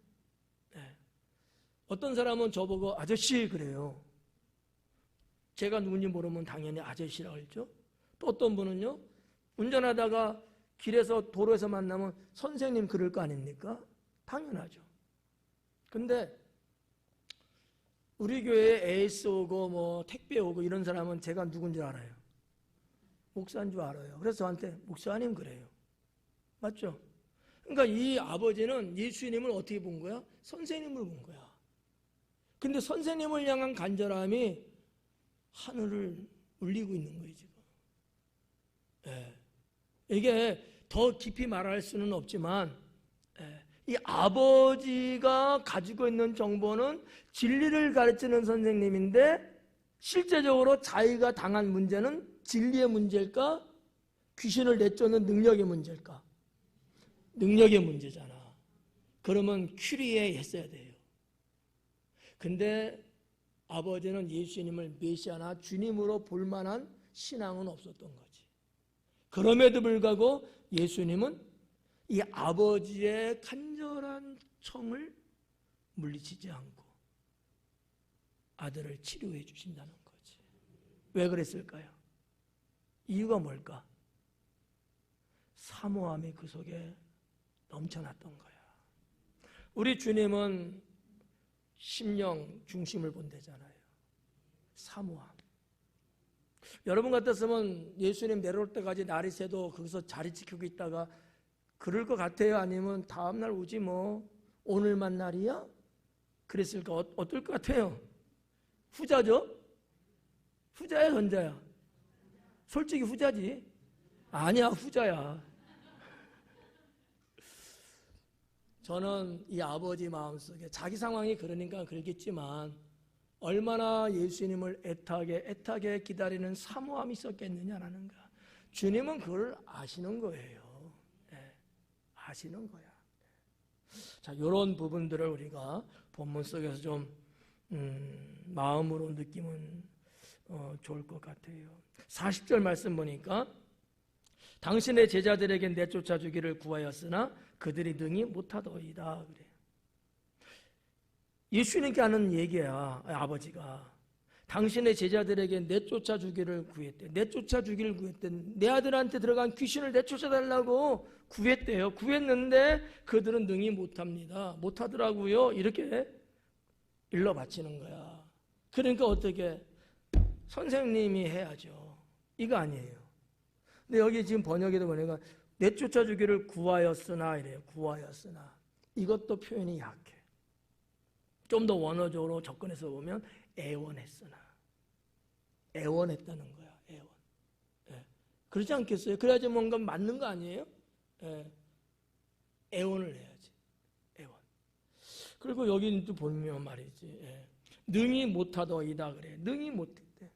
네. 어떤 사람은 저보고 아저씨 그래요. 제가 누군지 모르면 당연히 아저씨라고 했죠. 또 어떤 분은요. 운전하다가 길에서 도로에서 만나면 선생님 그럴 거 아닙니까? 당연하죠. 근데 우리 교회에 에이스 오고 뭐 택배 오고 이런 사람은 제가 누군지 알아요. 목사인 줄 알아요. 그래서 저한테 목사님 그래요. 맞죠? 그러니까 이 아버지는 예수님을 어떻게 본 거야? 선생님을 본 거야. 근데 선생님을 향한 간절함이 하늘을 울리고 있는 거예요, 지금. 예. 이게 더 깊이 말할 수는 없지만, 이 아버지가 가지고 있는 정보는 진리를 가르치는 선생님인데, 실제적으로 자기가 당한 문제는 진리의 문제일까? 귀신을 내쫓는 능력의 문제일까? 능력의 문제잖아. 그러면 큐리에 했어야 돼요. 근데 아버지는 예수님을 메시아나 주님으로 볼 만한 신앙은 없었던 거지. 그럼에도 불구하고 예수님은 이 아버지의 간절한 청을 물리치지 않고 아들을 치료해 주신다는 거지. 왜 그랬을까요? 이유가 뭘까? 사모함이 그 속에 넘쳐났던 거야. 우리 주님은 심령 중심을 본대잖아요. 사모함. 여러분 같았으면 예수님 내려올 때까지 날이 새도 거기서 자리 지키고 있다가 그럴 것 같아요? 아니면 다음날 오지 뭐 오늘만 날이야? 그랬을까? 어떨 것 같아요? 후자죠? 후자야 전자야? 솔직히 후자지. 아니야 후자야. 저는 이 아버지 마음속에 자기 상황이 그러니까 그러겠지만 얼마나 예수님을 애타게 기다리는 사모함이 있었겠느냐라는 거야. 주님은 그걸 아시는 거예요. 네, 아시는 거야. 자, 이런 부분들을 우리가 본문 속에서 좀 마음으로 느끼면 좋을 것 같아요. 40절 말씀 보니까 당신의 제자들에게 내쫓아 주기를 구하였으나 그들이 능히 못하더이다. 그래. 예수님께 하는 얘기야. 아버지가 당신의 제자들에게 내쫓아 주기를 구했대. 내쫓아 주기를 구했대. 내 아들한테 들어간 귀신을 내쫓아 달라고 구했대요. 구했는데 그들은 능히 못합니다. 못하더라고요. 이렇게 일러 바치는 거야. 그러니까 어떻게 선생님이 해야죠. 이거 아니에요. 근데 여기 지금 번역에도 보니까 내쫓아 주기를 구하였으나 이래요. 구하였으나. 이것도 표현이 약해. 좀 더 원어적으로 접근해서 보면 애원했으나. 애원했다는 거야. 애원. 예. 그렇지 않겠어요? 그래야지 뭔가 맞는 거 아니에요? 예. 애원을 해야지. 애원. 그리고 여기 또 보면 말이지. 예. 능히 못하더이다 그래. 능히 못했대.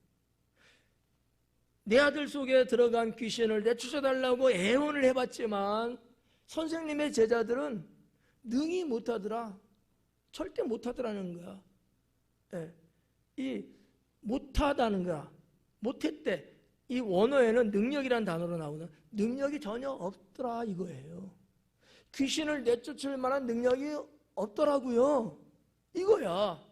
내 아들 속에 들어간 귀신을 내쫓아달라고 애원을 해봤지만 선생님의 제자들은 능히 못하더라. 절대 못하더라는 거야. 예. 이 못하다는 거야. 못했대. 이 원어에는 능력이라는 단어로 나오는 능력이 전혀 없더라 이거예요. 귀신을 내쫓을 만한 능력이 없더라고요. 이거야.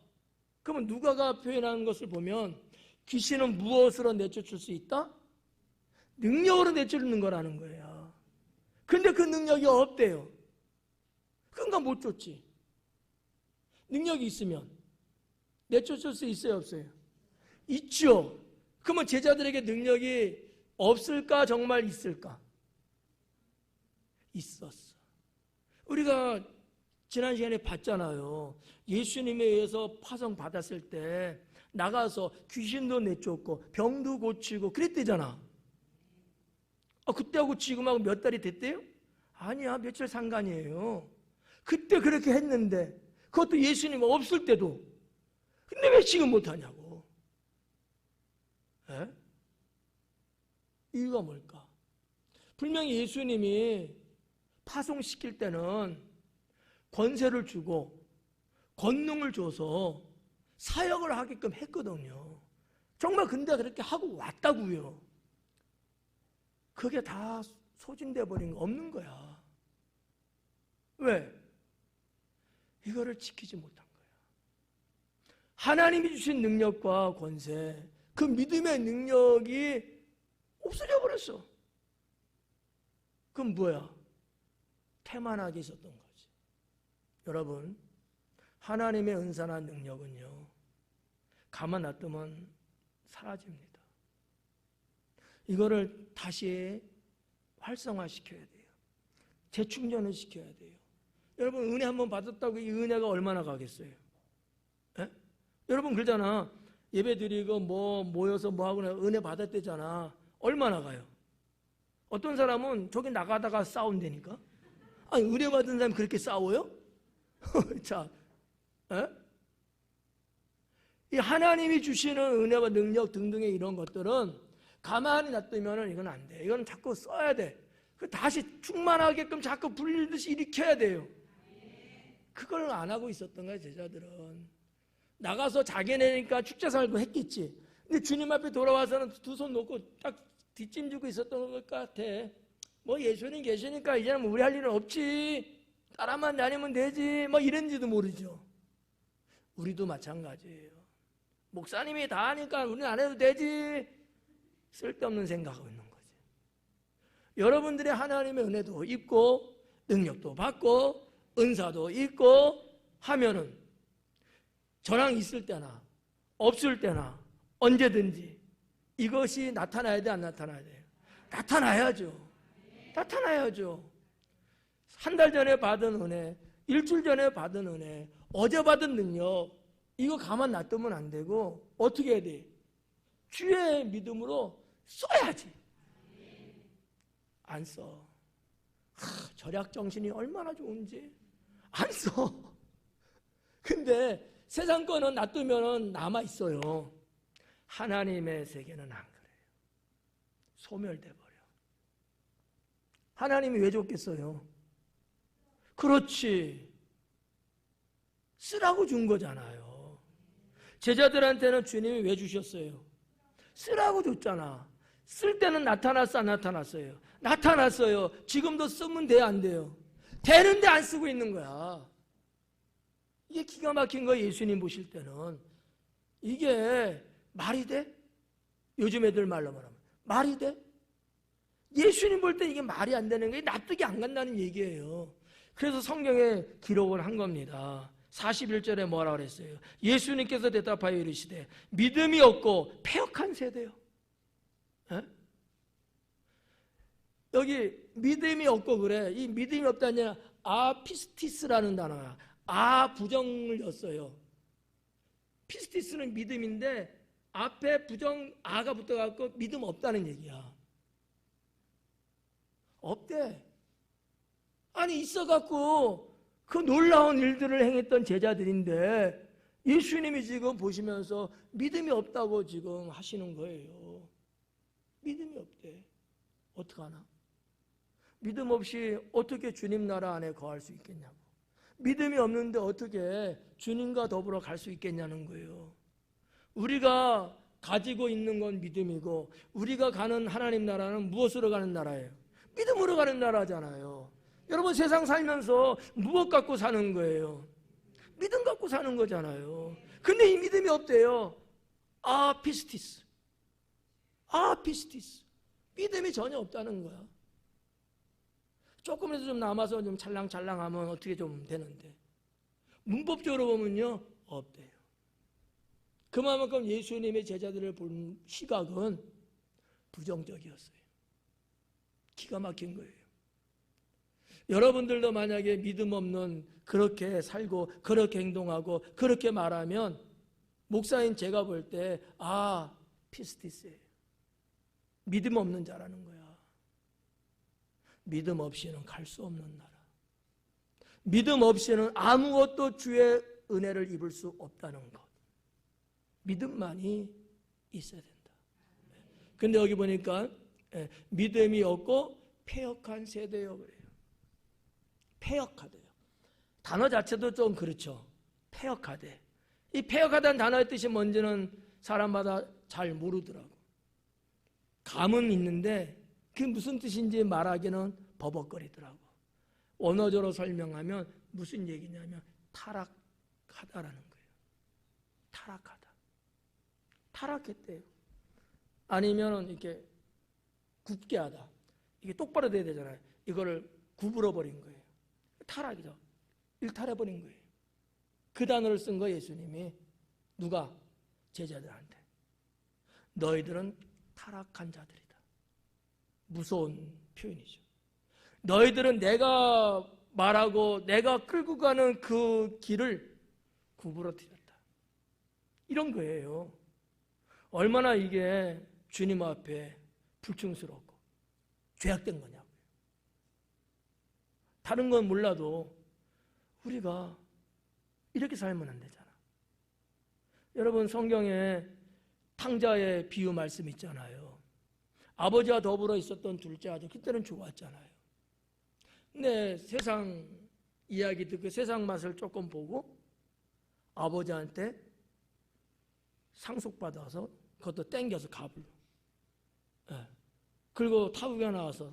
그러면 누가가 표현하는 것을 보면 귀신은 무엇으로 내쫓을 수 있다? 능력으로 내쫓는 거라는 거예요. 근데 그 능력이 없대요. 그러니까 못 쫓지. 능력이 있으면 내쫓을 수 있어요, 없어요? 있죠. 그러면 제자들에게 능력이 없을까, 정말 있을까? 있었어. 우리가 지난 시간에 봤잖아요. 예수님에 의해서 파송 받았을 때 나가서 귀신도 내쫓고 병도 고치고 그랬대잖아. 그때하고 지금하고 몇 달이 됐대요? 아니야, 며칠 상관이에요. 그때 그렇게 했는데 그것도 예수님 없을 때도. 근데 왜 지금 못하냐고. 에? 이유가 뭘까? 분명히 예수님이 파송시킬 때는 권세를 주고 권능을 줘서 사역을 하게끔 했거든요. 정말 근데 그렇게 하고 왔다고요. 그게 다 소진돼 버린 거 없는 거야. 왜? 이거를 지키지 못한 거야. 하나님이 주신 능력과 권세, 그 믿음의 능력이 없어져 버렸어. 그럼 뭐야? 태만하게 있었던 거지. 여러분, 하나님의 은사나 능력은요, 가만 놔두면 사라집니다. 이거를 다시 활성화시켜야 돼요. 재충전을 시켜야 돼요. 여러분, 은혜 한번 받았다고 이 은혜가 얼마나 가겠어요? 에? 여러분 그러잖아. 예배 드리고 모여서 하고 은혜 받았대잖아. 얼마나 가요? 어떤 사람은 저기 나가다가 싸운다니까? 아니, 은혜 받은 사람이 그렇게 싸워요? 자, 에? 이 하나님이 주시는 은혜와 능력 등등의 이런 것들은 가만히 놔두면 이건 안 돼. 이건 자꾸 써야 돼. 다시 충만하게끔 자꾸 불리듯이 일으켜야 돼요. 그걸 안 하고 있었던 거야, 제자들은. 나가서 자기네니까 축제 살고 했겠지. 근데 주님 앞에 돌아와서는 두 손 놓고 딱 뒷짐지고 있었던 것 같아. 뭐 예수님 계시니까 이제는 우리 할 일은 없지. 따라만 다니면 되지. 뭐 이런지도 모르죠. 우리도 마찬가지예요. 목사님이 다 하니까 우리는 안 해도 되지. 쓸데없는 생각하고 있는 거지. 여러분들의 하나님의 은혜도 있고 능력도 받고 은사도 있고 하면은 저랑 있을 때나 없을 때나 언제든지 이것이 나타나야 돼, 안 나타나야 돼요? 나타나야죠. 나타나야죠. 한 달 전에 받은 은혜, 일주일 전에 받은 은혜, 어제 받은 능력, 이거 가만 놔두면 안 되고 어떻게 해야 돼? 주의 믿음으로 써야지. 안 써. 절약 정신이 얼마나 좋은지 안 써. 근데 세상 거는 놔두면 남아 있어요. 하나님의 세계는 안 그래요. 소멸돼 버려. 하나님이 왜 줬겠어요? 그렇지. 쓰라고 준 거잖아요. 제자들한테는 주님이 왜 주셨어요? 쓰라고 줬잖아. 쓸 때는 나타났어, 안 나타났어요? 나타났어요. 지금도 쓰면 돼요, 안 돼요? 되는데 안 쓰고 있는 거야. 이게 기가 막힌 거예요. 예수님 보실 때는. 이게 말이 돼? 요즘 애들 말로 말하면 말이 돼? 예수님 볼 때 이게 말이 안 되는 게 납득이 안 간다는 얘기예요. 그래서 성경에 기록을 한 겁니다. 41절에 뭐라 그랬어요? 예수님께서 대답하여 이르시되 믿음이 없고 패역한 세대요. 에? 여기 믿음이 없고 그래. 이 믿음이 없다는 게 아피스티스라는 단어야. 부정을 였어요. 피스티스는 믿음인데 앞에 부정 아가 붙어갖고 믿음 없다는 얘기야. 없대. 아니 있어갖고 그 놀라운 일들을 행했던 제자들인데 예수님이 지금 보시면서 믿음이 없다고 지금 하시는 거예요. 믿음이 없대. 어떡하나? 믿음 없이 어떻게 주님 나라 안에 거할 수 있겠냐고. 믿음이 없는데 어떻게 주님과 더불어 갈 수 있겠냐는 거예요. 우리가 가지고 있는 건 믿음이고 우리가 가는 하나님 나라는 무엇으로 가는 나라예요? 믿음으로 가는 나라잖아요. 여러분 세상 살면서 무엇 갖고 사는 거예요? 믿음 갖고 사는 거잖아요. 근데 이 믿음이 없대요. 피스티스. 믿음이 전혀 없다는 거야. 조금이라도 좀 남아서 좀 찰랑찰랑하면 어떻게 좀 되는데 문법적으로 보면요 없대요. 그만큼 예수님의 제자들을 본 시각은 부정적이었어요. 기가 막힌 거예요. 여러분들도 만약에 믿음 없는 그렇게 살고 그렇게 행동하고 그렇게 말하면 목사인 제가 볼 때 피스티스예요. 믿음 없는 자라는 거야. 믿음 없이는 갈 수 없는 나라. 믿음 없이는 아무것도 주의 은혜를 입을 수 없다는 것. 믿음만이 있어야 된다. 근데 여기 보니까 믿음이 없고 패역한 세대요 그래요. 패역하대요. 단어 자체도 좀 그렇죠. 패역하대. 이 패역하다는 단어의 뜻이 뭔지는 사람마다 잘 모르더라고. 감은 있는데 그게 무슨 뜻인지 말하기는 버벅거리더라고. 언어적으로 설명하면 무슨 얘기냐면 타락하다라는 거예요. 타락하다. 타락했대요. 아니면 이렇게 굽게 하다. 이게 똑바로 돼야 되잖아요. 이거를 구부러 버린 거예요. 타락이죠. 일탈해버린 거예요. 그 단어를 쓴 거예요, 예수님이. 누가? 제자들한테. 너희들은 타락한 자들이다. 무서운 표현이죠. 너희들은 내가 말하고 내가 끌고 가는 그 길을 구부러뜨렸다. 이런 거예요. 얼마나 이게 주님 앞에 불충스럽고 죄악된 거냐고요. 다른 건 몰라도 우리가 이렇게 살면 안 되잖아. 여러분 성경에 탕자의 비유 말씀 있잖아요. 아버지와 더불어 있었던 둘째 아들, 그때는 좋았잖아요. 근데 세상 이야기 듣고 세상 맛을 조금 보고 아버지한테 상속받아서 그것도 땡겨서 갑을. 그리고 타국에 나와서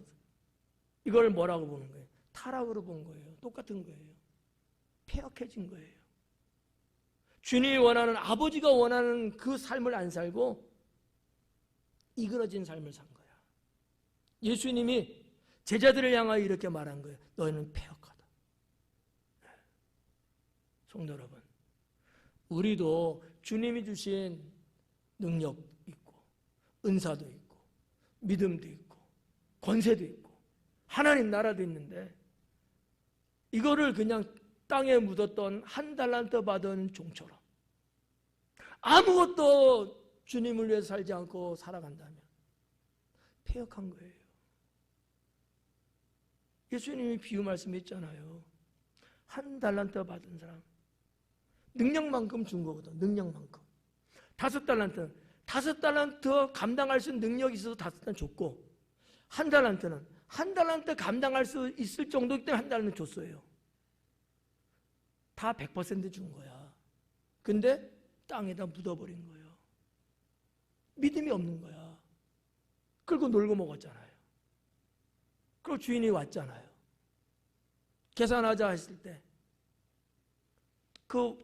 이걸 뭐라고 보는 거예요? 타락으로 본 거예요. 똑같은 거예요. 패역해진 거예요. 주님이 원하는, 아버지가 원하는 그 삶을 안 살고 이그러진 삶을 산 거야. 예수님이 제자들을 향하여 이렇게 말한 거예요. 너희는 패역하다. 성도 여러분, 우리도 주님이 주신 능력 있고 은사도 있고 믿음도 있고 권세도 있고 하나님 나라도 있는데 이거를 그냥 땅에 묻었던 한 달란트 받은 종처럼 아무것도 주님을 위해서 살지 않고 살아간다면 패역한 거예요. 예수님이 비유 말씀했잖아요. 한 달란트 받은 사람 능력만큼 준 거거든. 능력만큼. 5달란트 감당할 수 있는 능력이 있어서 5달란트 줬고 한 달란트 감당할 수 있을 정도이기 때문에 한 달란트 줬어요. 다 100% 준 거야. 근데 땅에다 묻어버린 거예요. 믿음이 없는 거야. 그리고 놀고 먹었잖아요. 그리고 주인이 왔잖아요. 계산하자 했을 때 그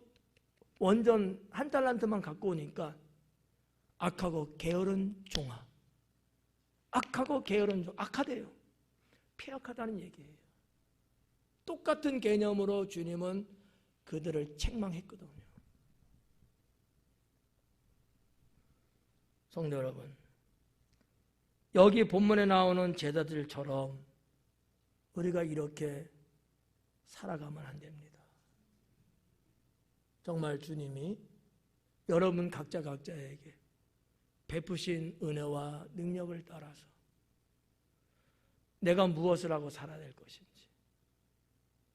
원전 1달란트만 갖고 오니까 악하고 게으른 종아, 악하고 게으른 종, 악하대요. 폐역하다는 얘기예요. 똑같은 개념으로 주님은 그들을 책망했거든요. 성도 여러분, 여기 본문에 나오는 제자들처럼 우리가 이렇게 살아가면 안 됩니다. 정말 주님이 여러분 각자에게 베푸신 은혜와 능력을 따라서 내가 무엇을 하고 살아야 될 것인지,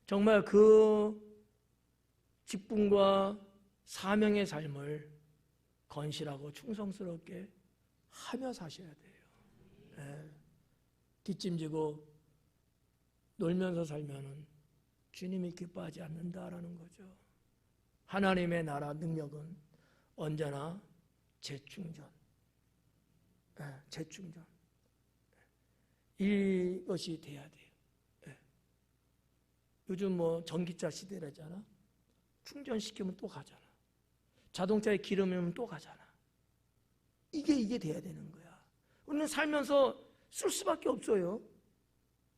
정말 그 직분과 사명의 삶을 건실하고 충성스럽게 하며 사셔야 돼요. 네. 뒷짐지고 놀면서 살면은 주님이 기뻐하지 않는다라는 거죠. 하나님의 나라 능력은 언제나 재충전, 재충전. 이것이 돼야 돼요. 요즘 뭐 전기차 시대라잖아. 충전시키면 또 가잖아. 자동차에 기름이면 또 가잖아. 이게 돼야 되는 거야. 우리는 살면서 쓸 수밖에 없어요.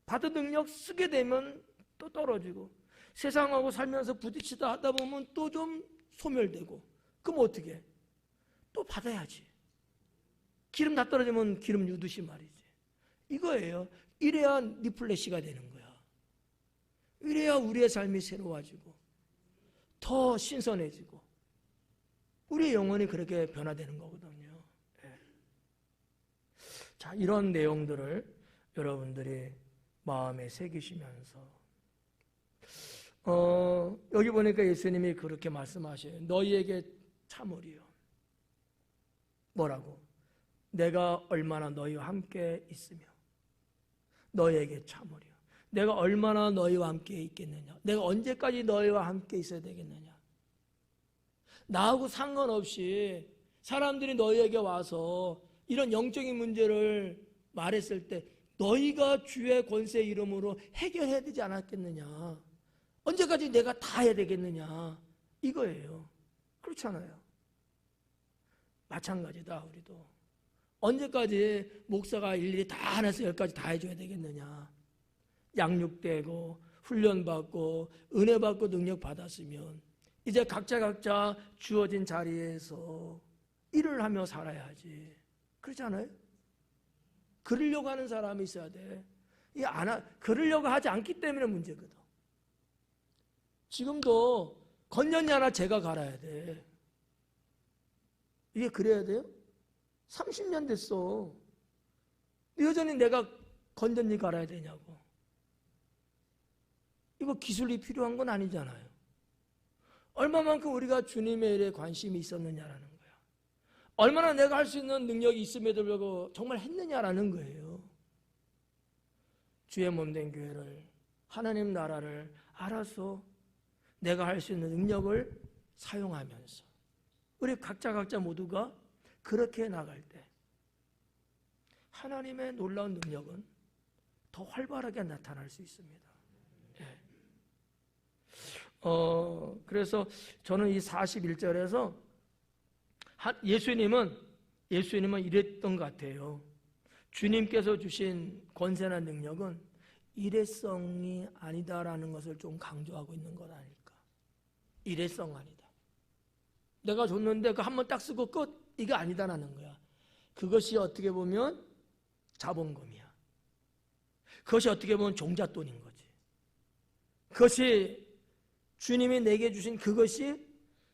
받은 능력 쓰게 되면 또 떨어지고, 세상하고 살면서 부딪히다 하다 보면 또 좀 소멸되고, 그럼 어떻게 해? 또 받아야지. 기름 다 떨어지면 기름 유듯이 말이지. 이거예요. 이래야 리플래시가 되는 거야. 이래야 우리의 삶이 새로워지고 더 신선해지고 우리의 영혼이 그렇게 변화되는 거거든요. 자, 이런 내용들을 여러분들이 마음에 새기시면서 여기 보니까 예수님이 그렇게 말씀하셔요. 너희에게 참으리요. 뭐라고? 내가 얼마나 너희와 함께 있으며 너희에게 참으리요. 내가 얼마나 너희와 함께 있겠느냐. 내가 언제까지 너희와 함께 있어야 되겠느냐. 나하고 상관없이 사람들이 너희에게 와서 이런 영적인 문제를 말했을 때 너희가 주의 권세 이름으로 해결해야 되지 않았겠느냐. 언제까지 내가 다 해야 되겠느냐. 이거예요. 그렇잖아요. 마찬가지다. 우리도 언제까지 목사가 일일이 다 하나씩 10가지 다 해줘야 되겠느냐. 양육되고 훈련받고 은혜받고 능력받았으면 이제 각자 주어진 자리에서 일을 하며 살아야지. 그렇지 않아요? 그러려고 하는 사람이 있어야 돼. 그러려고 하지 않기 때문에 문제거든. 지금도 건전지 하나 제가 갈아야 돼. 이게 그래야 돼요? 30년 됐어. 여전히 내가 건전지 갈아야 되냐고. 이거 기술이 필요한 건 아니잖아요. 얼마만큼 우리가 주님의 일에 관심이 있었느냐라는 거야. 얼마나 내가 할 수 있는 능력이 있음에도 불구하고 정말 했느냐라는 거예요. 주의 몸된 교회를, 하나님 나라를 알아서 내가 할 수 있는 능력을 사용하면서 우리 각자 모두가 그렇게 나갈 때 하나님의 놀라운 능력은 더 활발하게 나타날 수 있습니다. 그래서 저는 이 41절에서 예수님은 이랬던 것 같아요. 주님께서 주신 권세나 능력은 일회성이 아니다라는 것을 좀 강조하고 있는 것 아닐까. 일회성 아니다. 내가 줬는데 그 한 번 딱 쓰고 끝. 이게 아니다라는 거야. 그것이 어떻게 보면 자본금이야. 그것이 어떻게 보면 종잣돈인 거지. 그것이 주님이 내게 주신 그것이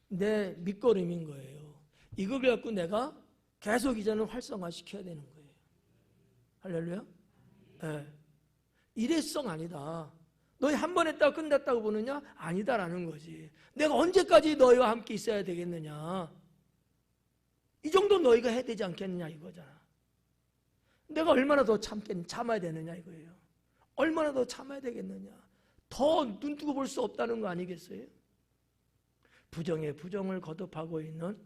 내 밑거름인 거예요. 이걸 갖고 내가 계속 이제는 활성화시켜야 되는 거예요. 할렐루야? 네. 일회성 아니다. 너희 한 번 했다고 끝났다고 보느냐? 아니다라는 거지. 내가 언제까지 너희와 함께 있어야 되겠느냐? 이 정도 너희가 해야 되지 않겠느냐 이거잖아. 내가 얼마나 더 참아야 되느냐 이거예요. 얼마나 더 참아야 되겠느냐. 더 눈뜨고 볼 수 없다는 거 아니겠어요? 부정에 부정을 거듭하고 있는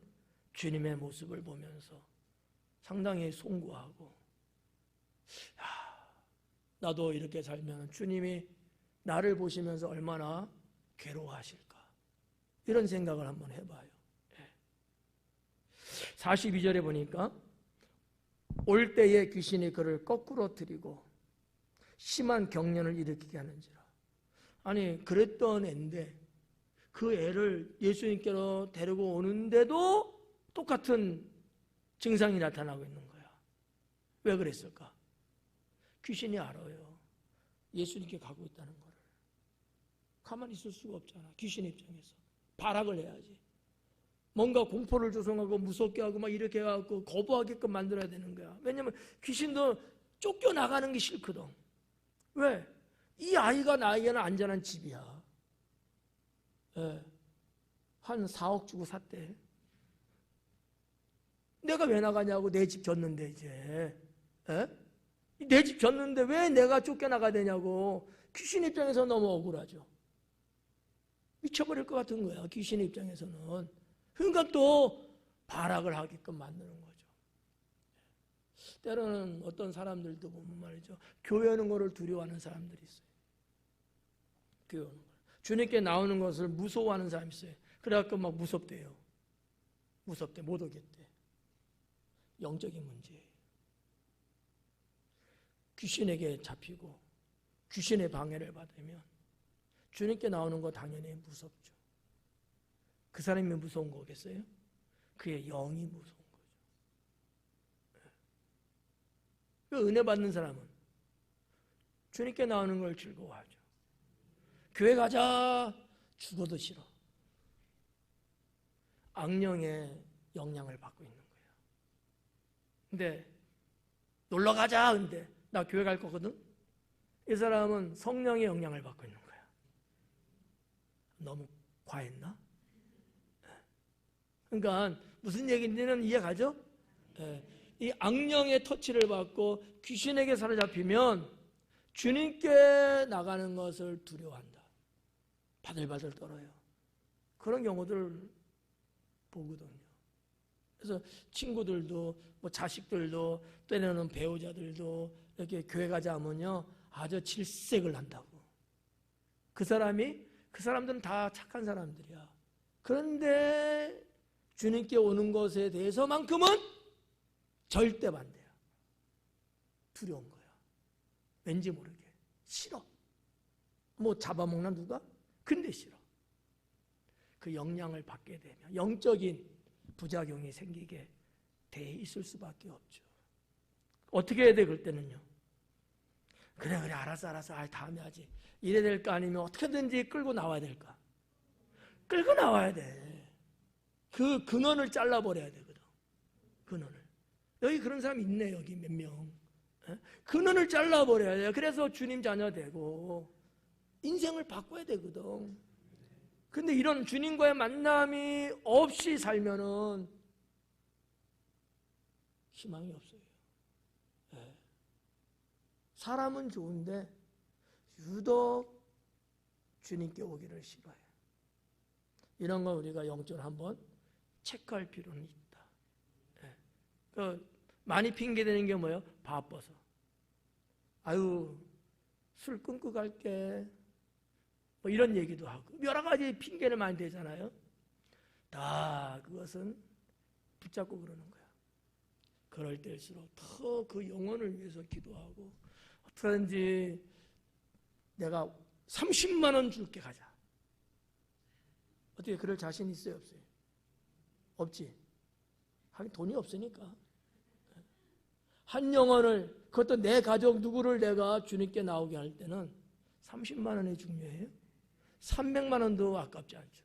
주님의 모습을 보면서 상당히 송구하고, 나도 이렇게 살면 주님이 나를 보시면서 얼마나 괴로워하실까, 이런 생각을 한번 해봐요. 42절에 보니까 올 때에 귀신이 그를 거꾸로 들이고 심한 경련을 일으키게 하는지라. 아니, 그랬던 애인데 그 애를 예수님께로 데리고 오는데도 똑같은 증상이 나타나고 있는 거야. 왜 그랬을까? 귀신이 알아요. 예수님께 가고 있다는 거를. 가만히 있을 수가 없잖아. 귀신 입장에서 발악을 해야지. 뭔가 공포를 조성하고 무섭게 하고 막 이렇게 해갖고 거부하게끔 만들어야 되는 거야. 왜냐면 귀신도 쫓겨나가는 게 싫거든. 왜? 이 아이가 나에게는 안전한 집이야. 예. 한 4억 주고 샀대. 내가 왜 나가냐고. 내 집 졌는데 이제. 내 집 졌는데 왜 내가 쫓겨나가야 되냐고. 귀신 입장에서 너무 억울하죠. 미쳐버릴 것 같은 거야, 귀신 입장에서는. 그러니까 또 발악을 하게끔 만드는 거죠. 때로는 어떤 사람들도 보면 말이죠, 교회 오는 것을 두려워하는 사람들이 있어요. 교회 오는 걸. 주님께 나오는 것을 무서워하는 사람이 있어요. 그래갖고 막 무섭대요. 무섭대, 못 오겠대. 영적인 문제예요. 귀신에게 잡히고 귀신의 방해를 받으면 주님께 나오는 거 당연히 무섭죠. 그 사람이 무서운 거겠어요? 그의 영이 무서운 거죠. 그 은혜 받는 사람은 주님께 나오는 걸 즐거워하죠. 교회 가자, 죽어도 싫어. 악령의 영향을 받고 있는 거예요. 근데 놀러 가자, 근데 나 교회 갈 거거든. 이 사람은 성령의 영향을 받고 있는 거야. 너무 과했나? 그러니까 무슨 얘기인지는 이해가죠? 이 악령의 터치를 받고 귀신에게 사로잡히면 주님께 나가는 것을 두려워한다. 바들바들 떨어요. 그런 경우들 보거든요. 그래서 친구들도 뭐 자식들도 때로는 배우자들도 이렇게 교회 가자 하면요 아주 질색을 한다고. 그 사람들은 다 착한 사람들이야. 그런데 주님께 오는 것에 대해서만큼은 절대 반대야. 두려운 거야. 왠지 모르게 싫어. 뭐 잡아먹나 누가? 근데 싫어. 그 영향을 받게 되면 영적인 부작용이 생기게 돼 있을 수밖에 없죠. 어떻게 해야 돼? 그럴 때는요, 그래 알았어 다음에 하지 이래야 될까? 아니면 어떻게든지 끌고 나와야 될까? 끌고 나와야 돼. 그 근원을 잘라버려야 되거든. 근원을. 여기 그런 사람 있네. 여기 몇 명. 근원을 잘라버려야 돼. 그래서 주님 자녀 되고 인생을 바꿔야 되거든. 근데 이런 주님과의 만남이 없이 살면은 희망이 없어요. 사람은 좋은데 유독 주님께 오기를 싫어해. 이런 거 우리가 영적으로 한번 체크할 필요는 있다. 많이 핑계대는 게 뭐예요? 바빠서. 아유, 술 끊고 갈게. 뭐 이런 얘기도 하고 여러 가지 핑계를 많이 대잖아요. 다 그것은 붙잡고 그러는 거야. 그럴 때일수록 더 그 영혼을 위해서 기도하고 어떻게든지 내가 30만 원 줄게 가자. 어떻게 그럴 자신 있어요? 없어요? 없지. 하긴 돈이 없으니까. 한 영혼을, 그것도 내 가족 누구를 내가 주님께 나오게 할 때는 30만 원이 중요해요? 300만 원도 아깝지 않죠.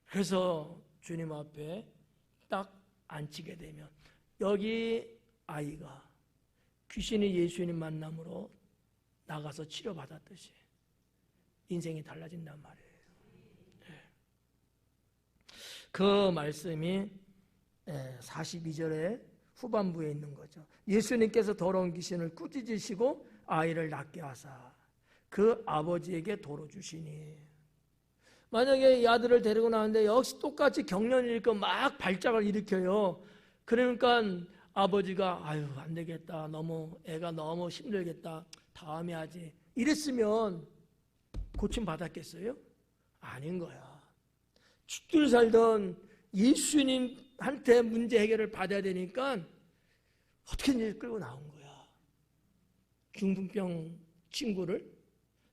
그래서 주님 앞에 딱 앉히게 되면 여기 아이가 귀신이 예수님 만남으로 나가서 치료받았듯이 인생이 달라진단 말이에요. 그 말씀이 42절의 후반부에 있는 거죠. 예수님께서 더러운 귀신을 꾸짖으시고 아이를 낫게 하사 그 아버지에게 도로 주시니. 만약에 이 아들을 데리고 나왔는데 역시 똑같이 경련을 일으켜 막 발작을 일으켜요. 그러니까 아버지가 아유 안 되겠다, 애가 너무 힘들겠다, 다음에 하지, 이랬으면 고침 받았겠어요? 아닌 거야. 죽들 살던 예수님한테 문제 해결을 받아야 되니까 어떻게든지 끌고 나온 거야. 중풍병 친구를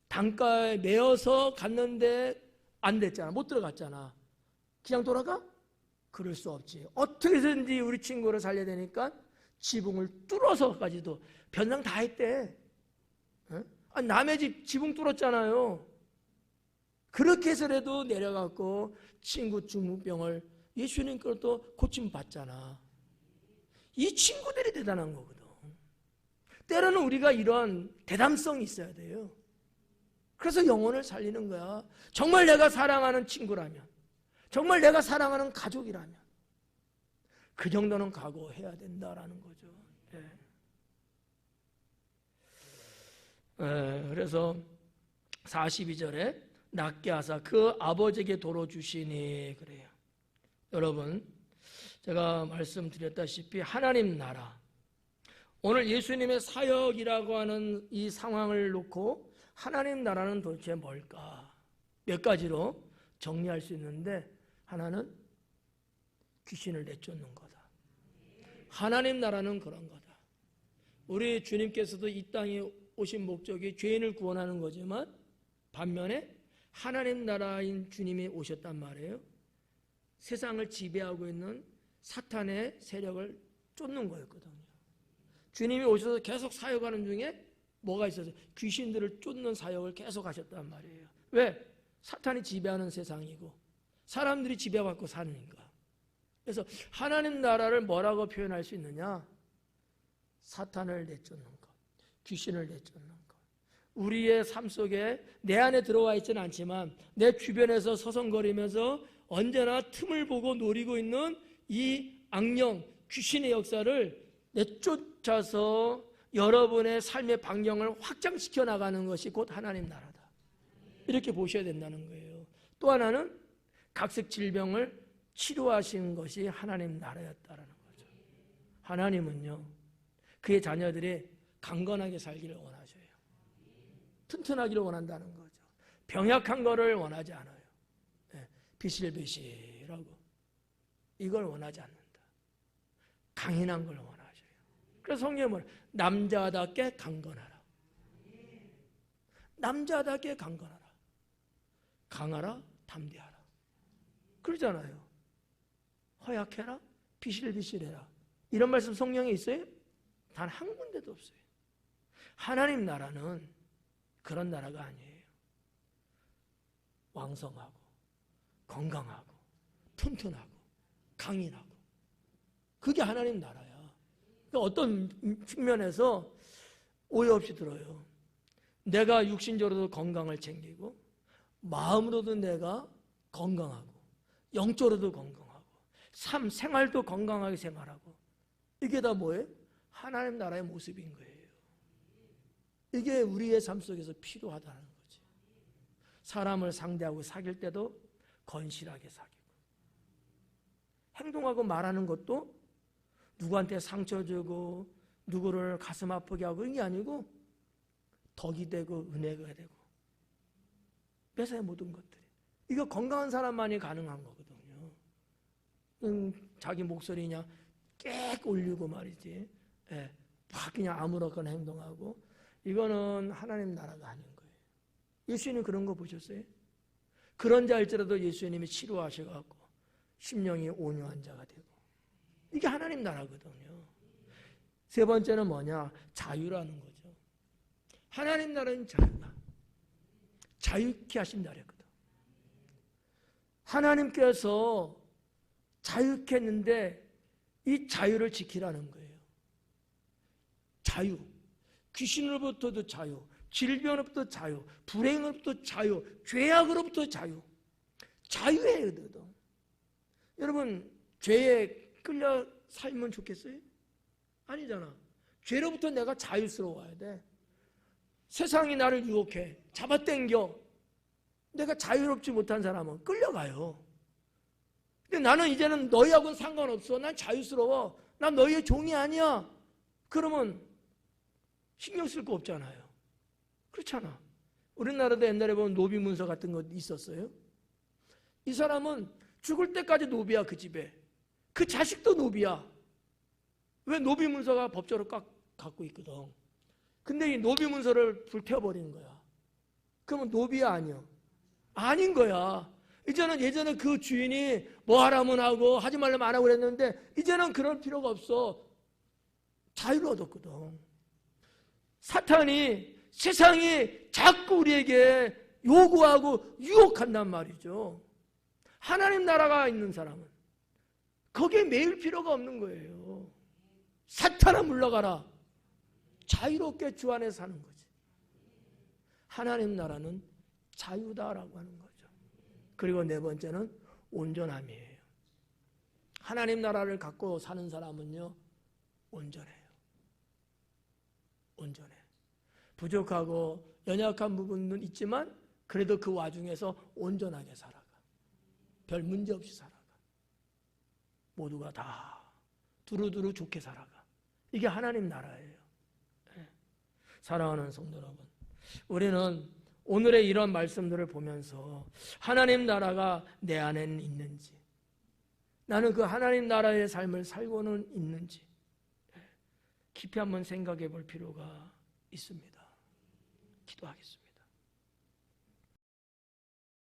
강가에 메어서 갔는데 안 됐잖아. 못 들어갔잖아. 그냥 돌아가? 그럴 수 없지. 어떻게든지 우리 친구를 살려야 되니까 지붕을 뚫어서까지도 변상 다 했대. 남의 집 지붕 뚫었잖아요. 그렇게 해서라도 내려갔고 친구 중풍병을 예수님 것도 고침 받잖아. 이 친구들이 대단한 거거든. 때로는 우리가 이런 대담성이 있어야 돼요. 그래서 영혼을 살리는 거야. 정말 내가 사랑하는 친구라면, 정말 내가 사랑하는 가족이라면 그 정도는 각오해야 된다라는 거죠. 그래서 42절에 낫게 하사 그 아버지에게 도로 주시니 그래요. 여러분, 제가 말씀드렸다시피 하나님 나라, 오늘 예수님의 사역이라고 하는 이 상황을 놓고 하나님 나라는 도대체 뭘까? 몇 가지로 정리할 수 있는데, 하나는 귀신을 내쫓는 거다. 하나님 나라는 그런 거다. 우리 주님께서도 이 땅에 오신 목적이 죄인을 구원하는 거지만 반면에 하나님 나라인 주님이 오셨단 말이에요. 세상을 지배하고 있는 사탄의 세력을 쫓는 거였거든요. 주님이 오셔서 계속 사역하는 중에 뭐가 있어서 귀신들을 쫓는 사역을 계속 하셨단 말이에요. 왜? 사탄이 지배하는 세상이고 사람들이 지배받고 사는가. 그래서 하나님 나라를 뭐라고 표현할 수 있느냐? 사탄을 내쫓는 것, 귀신을 내쫓는 것. 우리의 삶 속에 내 안에 들어와 있지는 않지만 내 주변에서 서성거리면서 언제나 틈을 보고 노리고 있는 이 악령, 귀신의 역사를 내쫓아서 여러분의 삶의 방향을 확장시켜 나가는 것이 곧 하나님 나라다. 이렇게 보셔야 된다는 거예요. 또 하나는 각색 질병을 치료하신 것이 하나님 나라였다는 거죠. 하나님은요, 그의 자녀들이 강건하게 살기를 원하셔요. 튼튼하기를 원한다는 거죠. 병약한 거를 원하지 않아요. 비실비실하고 이걸 원하지 않는다. 강인한 걸 원하셔요. 그래서 성경은 남자답게 강건하라. 남자답게 강건하라. 강하라, 담대하라. 그러잖아요. 허약해라, 비실비실해라. 이런 말씀 성경에 있어요? 단 한 군데도 없어요. 하나님 나라는 그런 나라가 아니에요. 왕성하고 건강하고 튼튼하고 강인하고 그게 하나님 나라야. 그러니까 어떤 측면에서 오해 없이 들어요. 내가 육신적으로도 건강을 챙기고 마음으로도 내가 건강하고 영적으로도 건강하고 생활도 건강하게 생활하고 이게 다 뭐예요? 하나님 나라의 모습인 거예요. 이게 우리의 삶 속에서 필요하다는 거지. 사람을 상대하고 사귈 때도 건실하게 사귀고 행동하고 말하는 것도 누구한테 상처 주고 누구를 가슴 아프게 하고 이게 아니고 덕이 되고 은혜가 되고 매사의 모든 것들이 이거 건강한 사람만이 가능한 거거든요. 자기 목소리 그냥 깨끗 올리고 말이지, 막 그냥 아무렇거나 행동하고 이거는 하나님 나라가 아닌 거예요. 예수님 그런 거 보셨어요? 그런 자일지라도 예수님이 치료하셔갖고 심령이 온유한 자가 되고 이게 하나님 나라거든요. 세 번째는 뭐냐? 자유라는 거죠. 하나님 나라는 자유다. 자유케 하신 나라거든. 하나님께서 자유케 했는데 이 자유를 지키라는 거예요. 자유. 귀신으로부터도 자유, 질병으로부터 자유, 불행으로부터 자유, 죄악으로부터 자유. 자유예요. 여러분, 죄에 끌려 살면 좋겠어요? 아니잖아. 죄로부터 내가 자유스러워야 돼. 세상이 나를 유혹해, 잡아당겨. 내가 자유롭지 못한 사람은 끌려가요. 근데 나는 이제는 너희하고는 상관없어. 난 자유스러워. 나 너희의 종이 아니야. 그러면 신경 쓸 거 없잖아요. 그렇잖아. 우리나라도 옛날에 보면 노비 문서 같은 거 있었어요. 이 사람은 죽을 때까지 노비야. 그 집에 그 자식도 노비야. 왜? 노비 문서가 법적으로 갖고 있거든. 근데 이 노비 문서를 불태워버리는 거야. 그러면 노비야 아니야? 아닌 거야. 이제는 예전에 그 주인이 뭐 하라면 하고 하지 말라면 안 하고 그랬는데 이제는 그럴 필요가 없어. 자유를 얻었거든. 사탄이, 세상이 자꾸 우리에게 요구하고 유혹한단 말이죠. 하나님 나라가 있는 사람은 거기에 매일 필요가 없는 거예요. 사탄아 물러가라. 자유롭게 주 안에 사는 거지. 하나님 나라는 자유다라고 하는 거죠. 그리고 네 번째는 온전함이에요. 하나님 나라를 갖고 사는 사람은요, 온전해요. 온전해. 부족하고 연약한 부분은 있지만 그래도 그 와중에서 온전하게 살아가. 별 문제 없이 살아가. 모두가 다 두루두루 좋게 살아가. 이게 하나님 나라예요. 사랑하는 성도 여러분, 우리는 오늘의 이런 말씀들을 보면서 하나님 나라가 내 안에는 있는지, 나는 그 하나님 나라의 삶을 살고는 있는지 깊이 한번 생각해 볼 필요가 있습니다. 기도하겠습니다.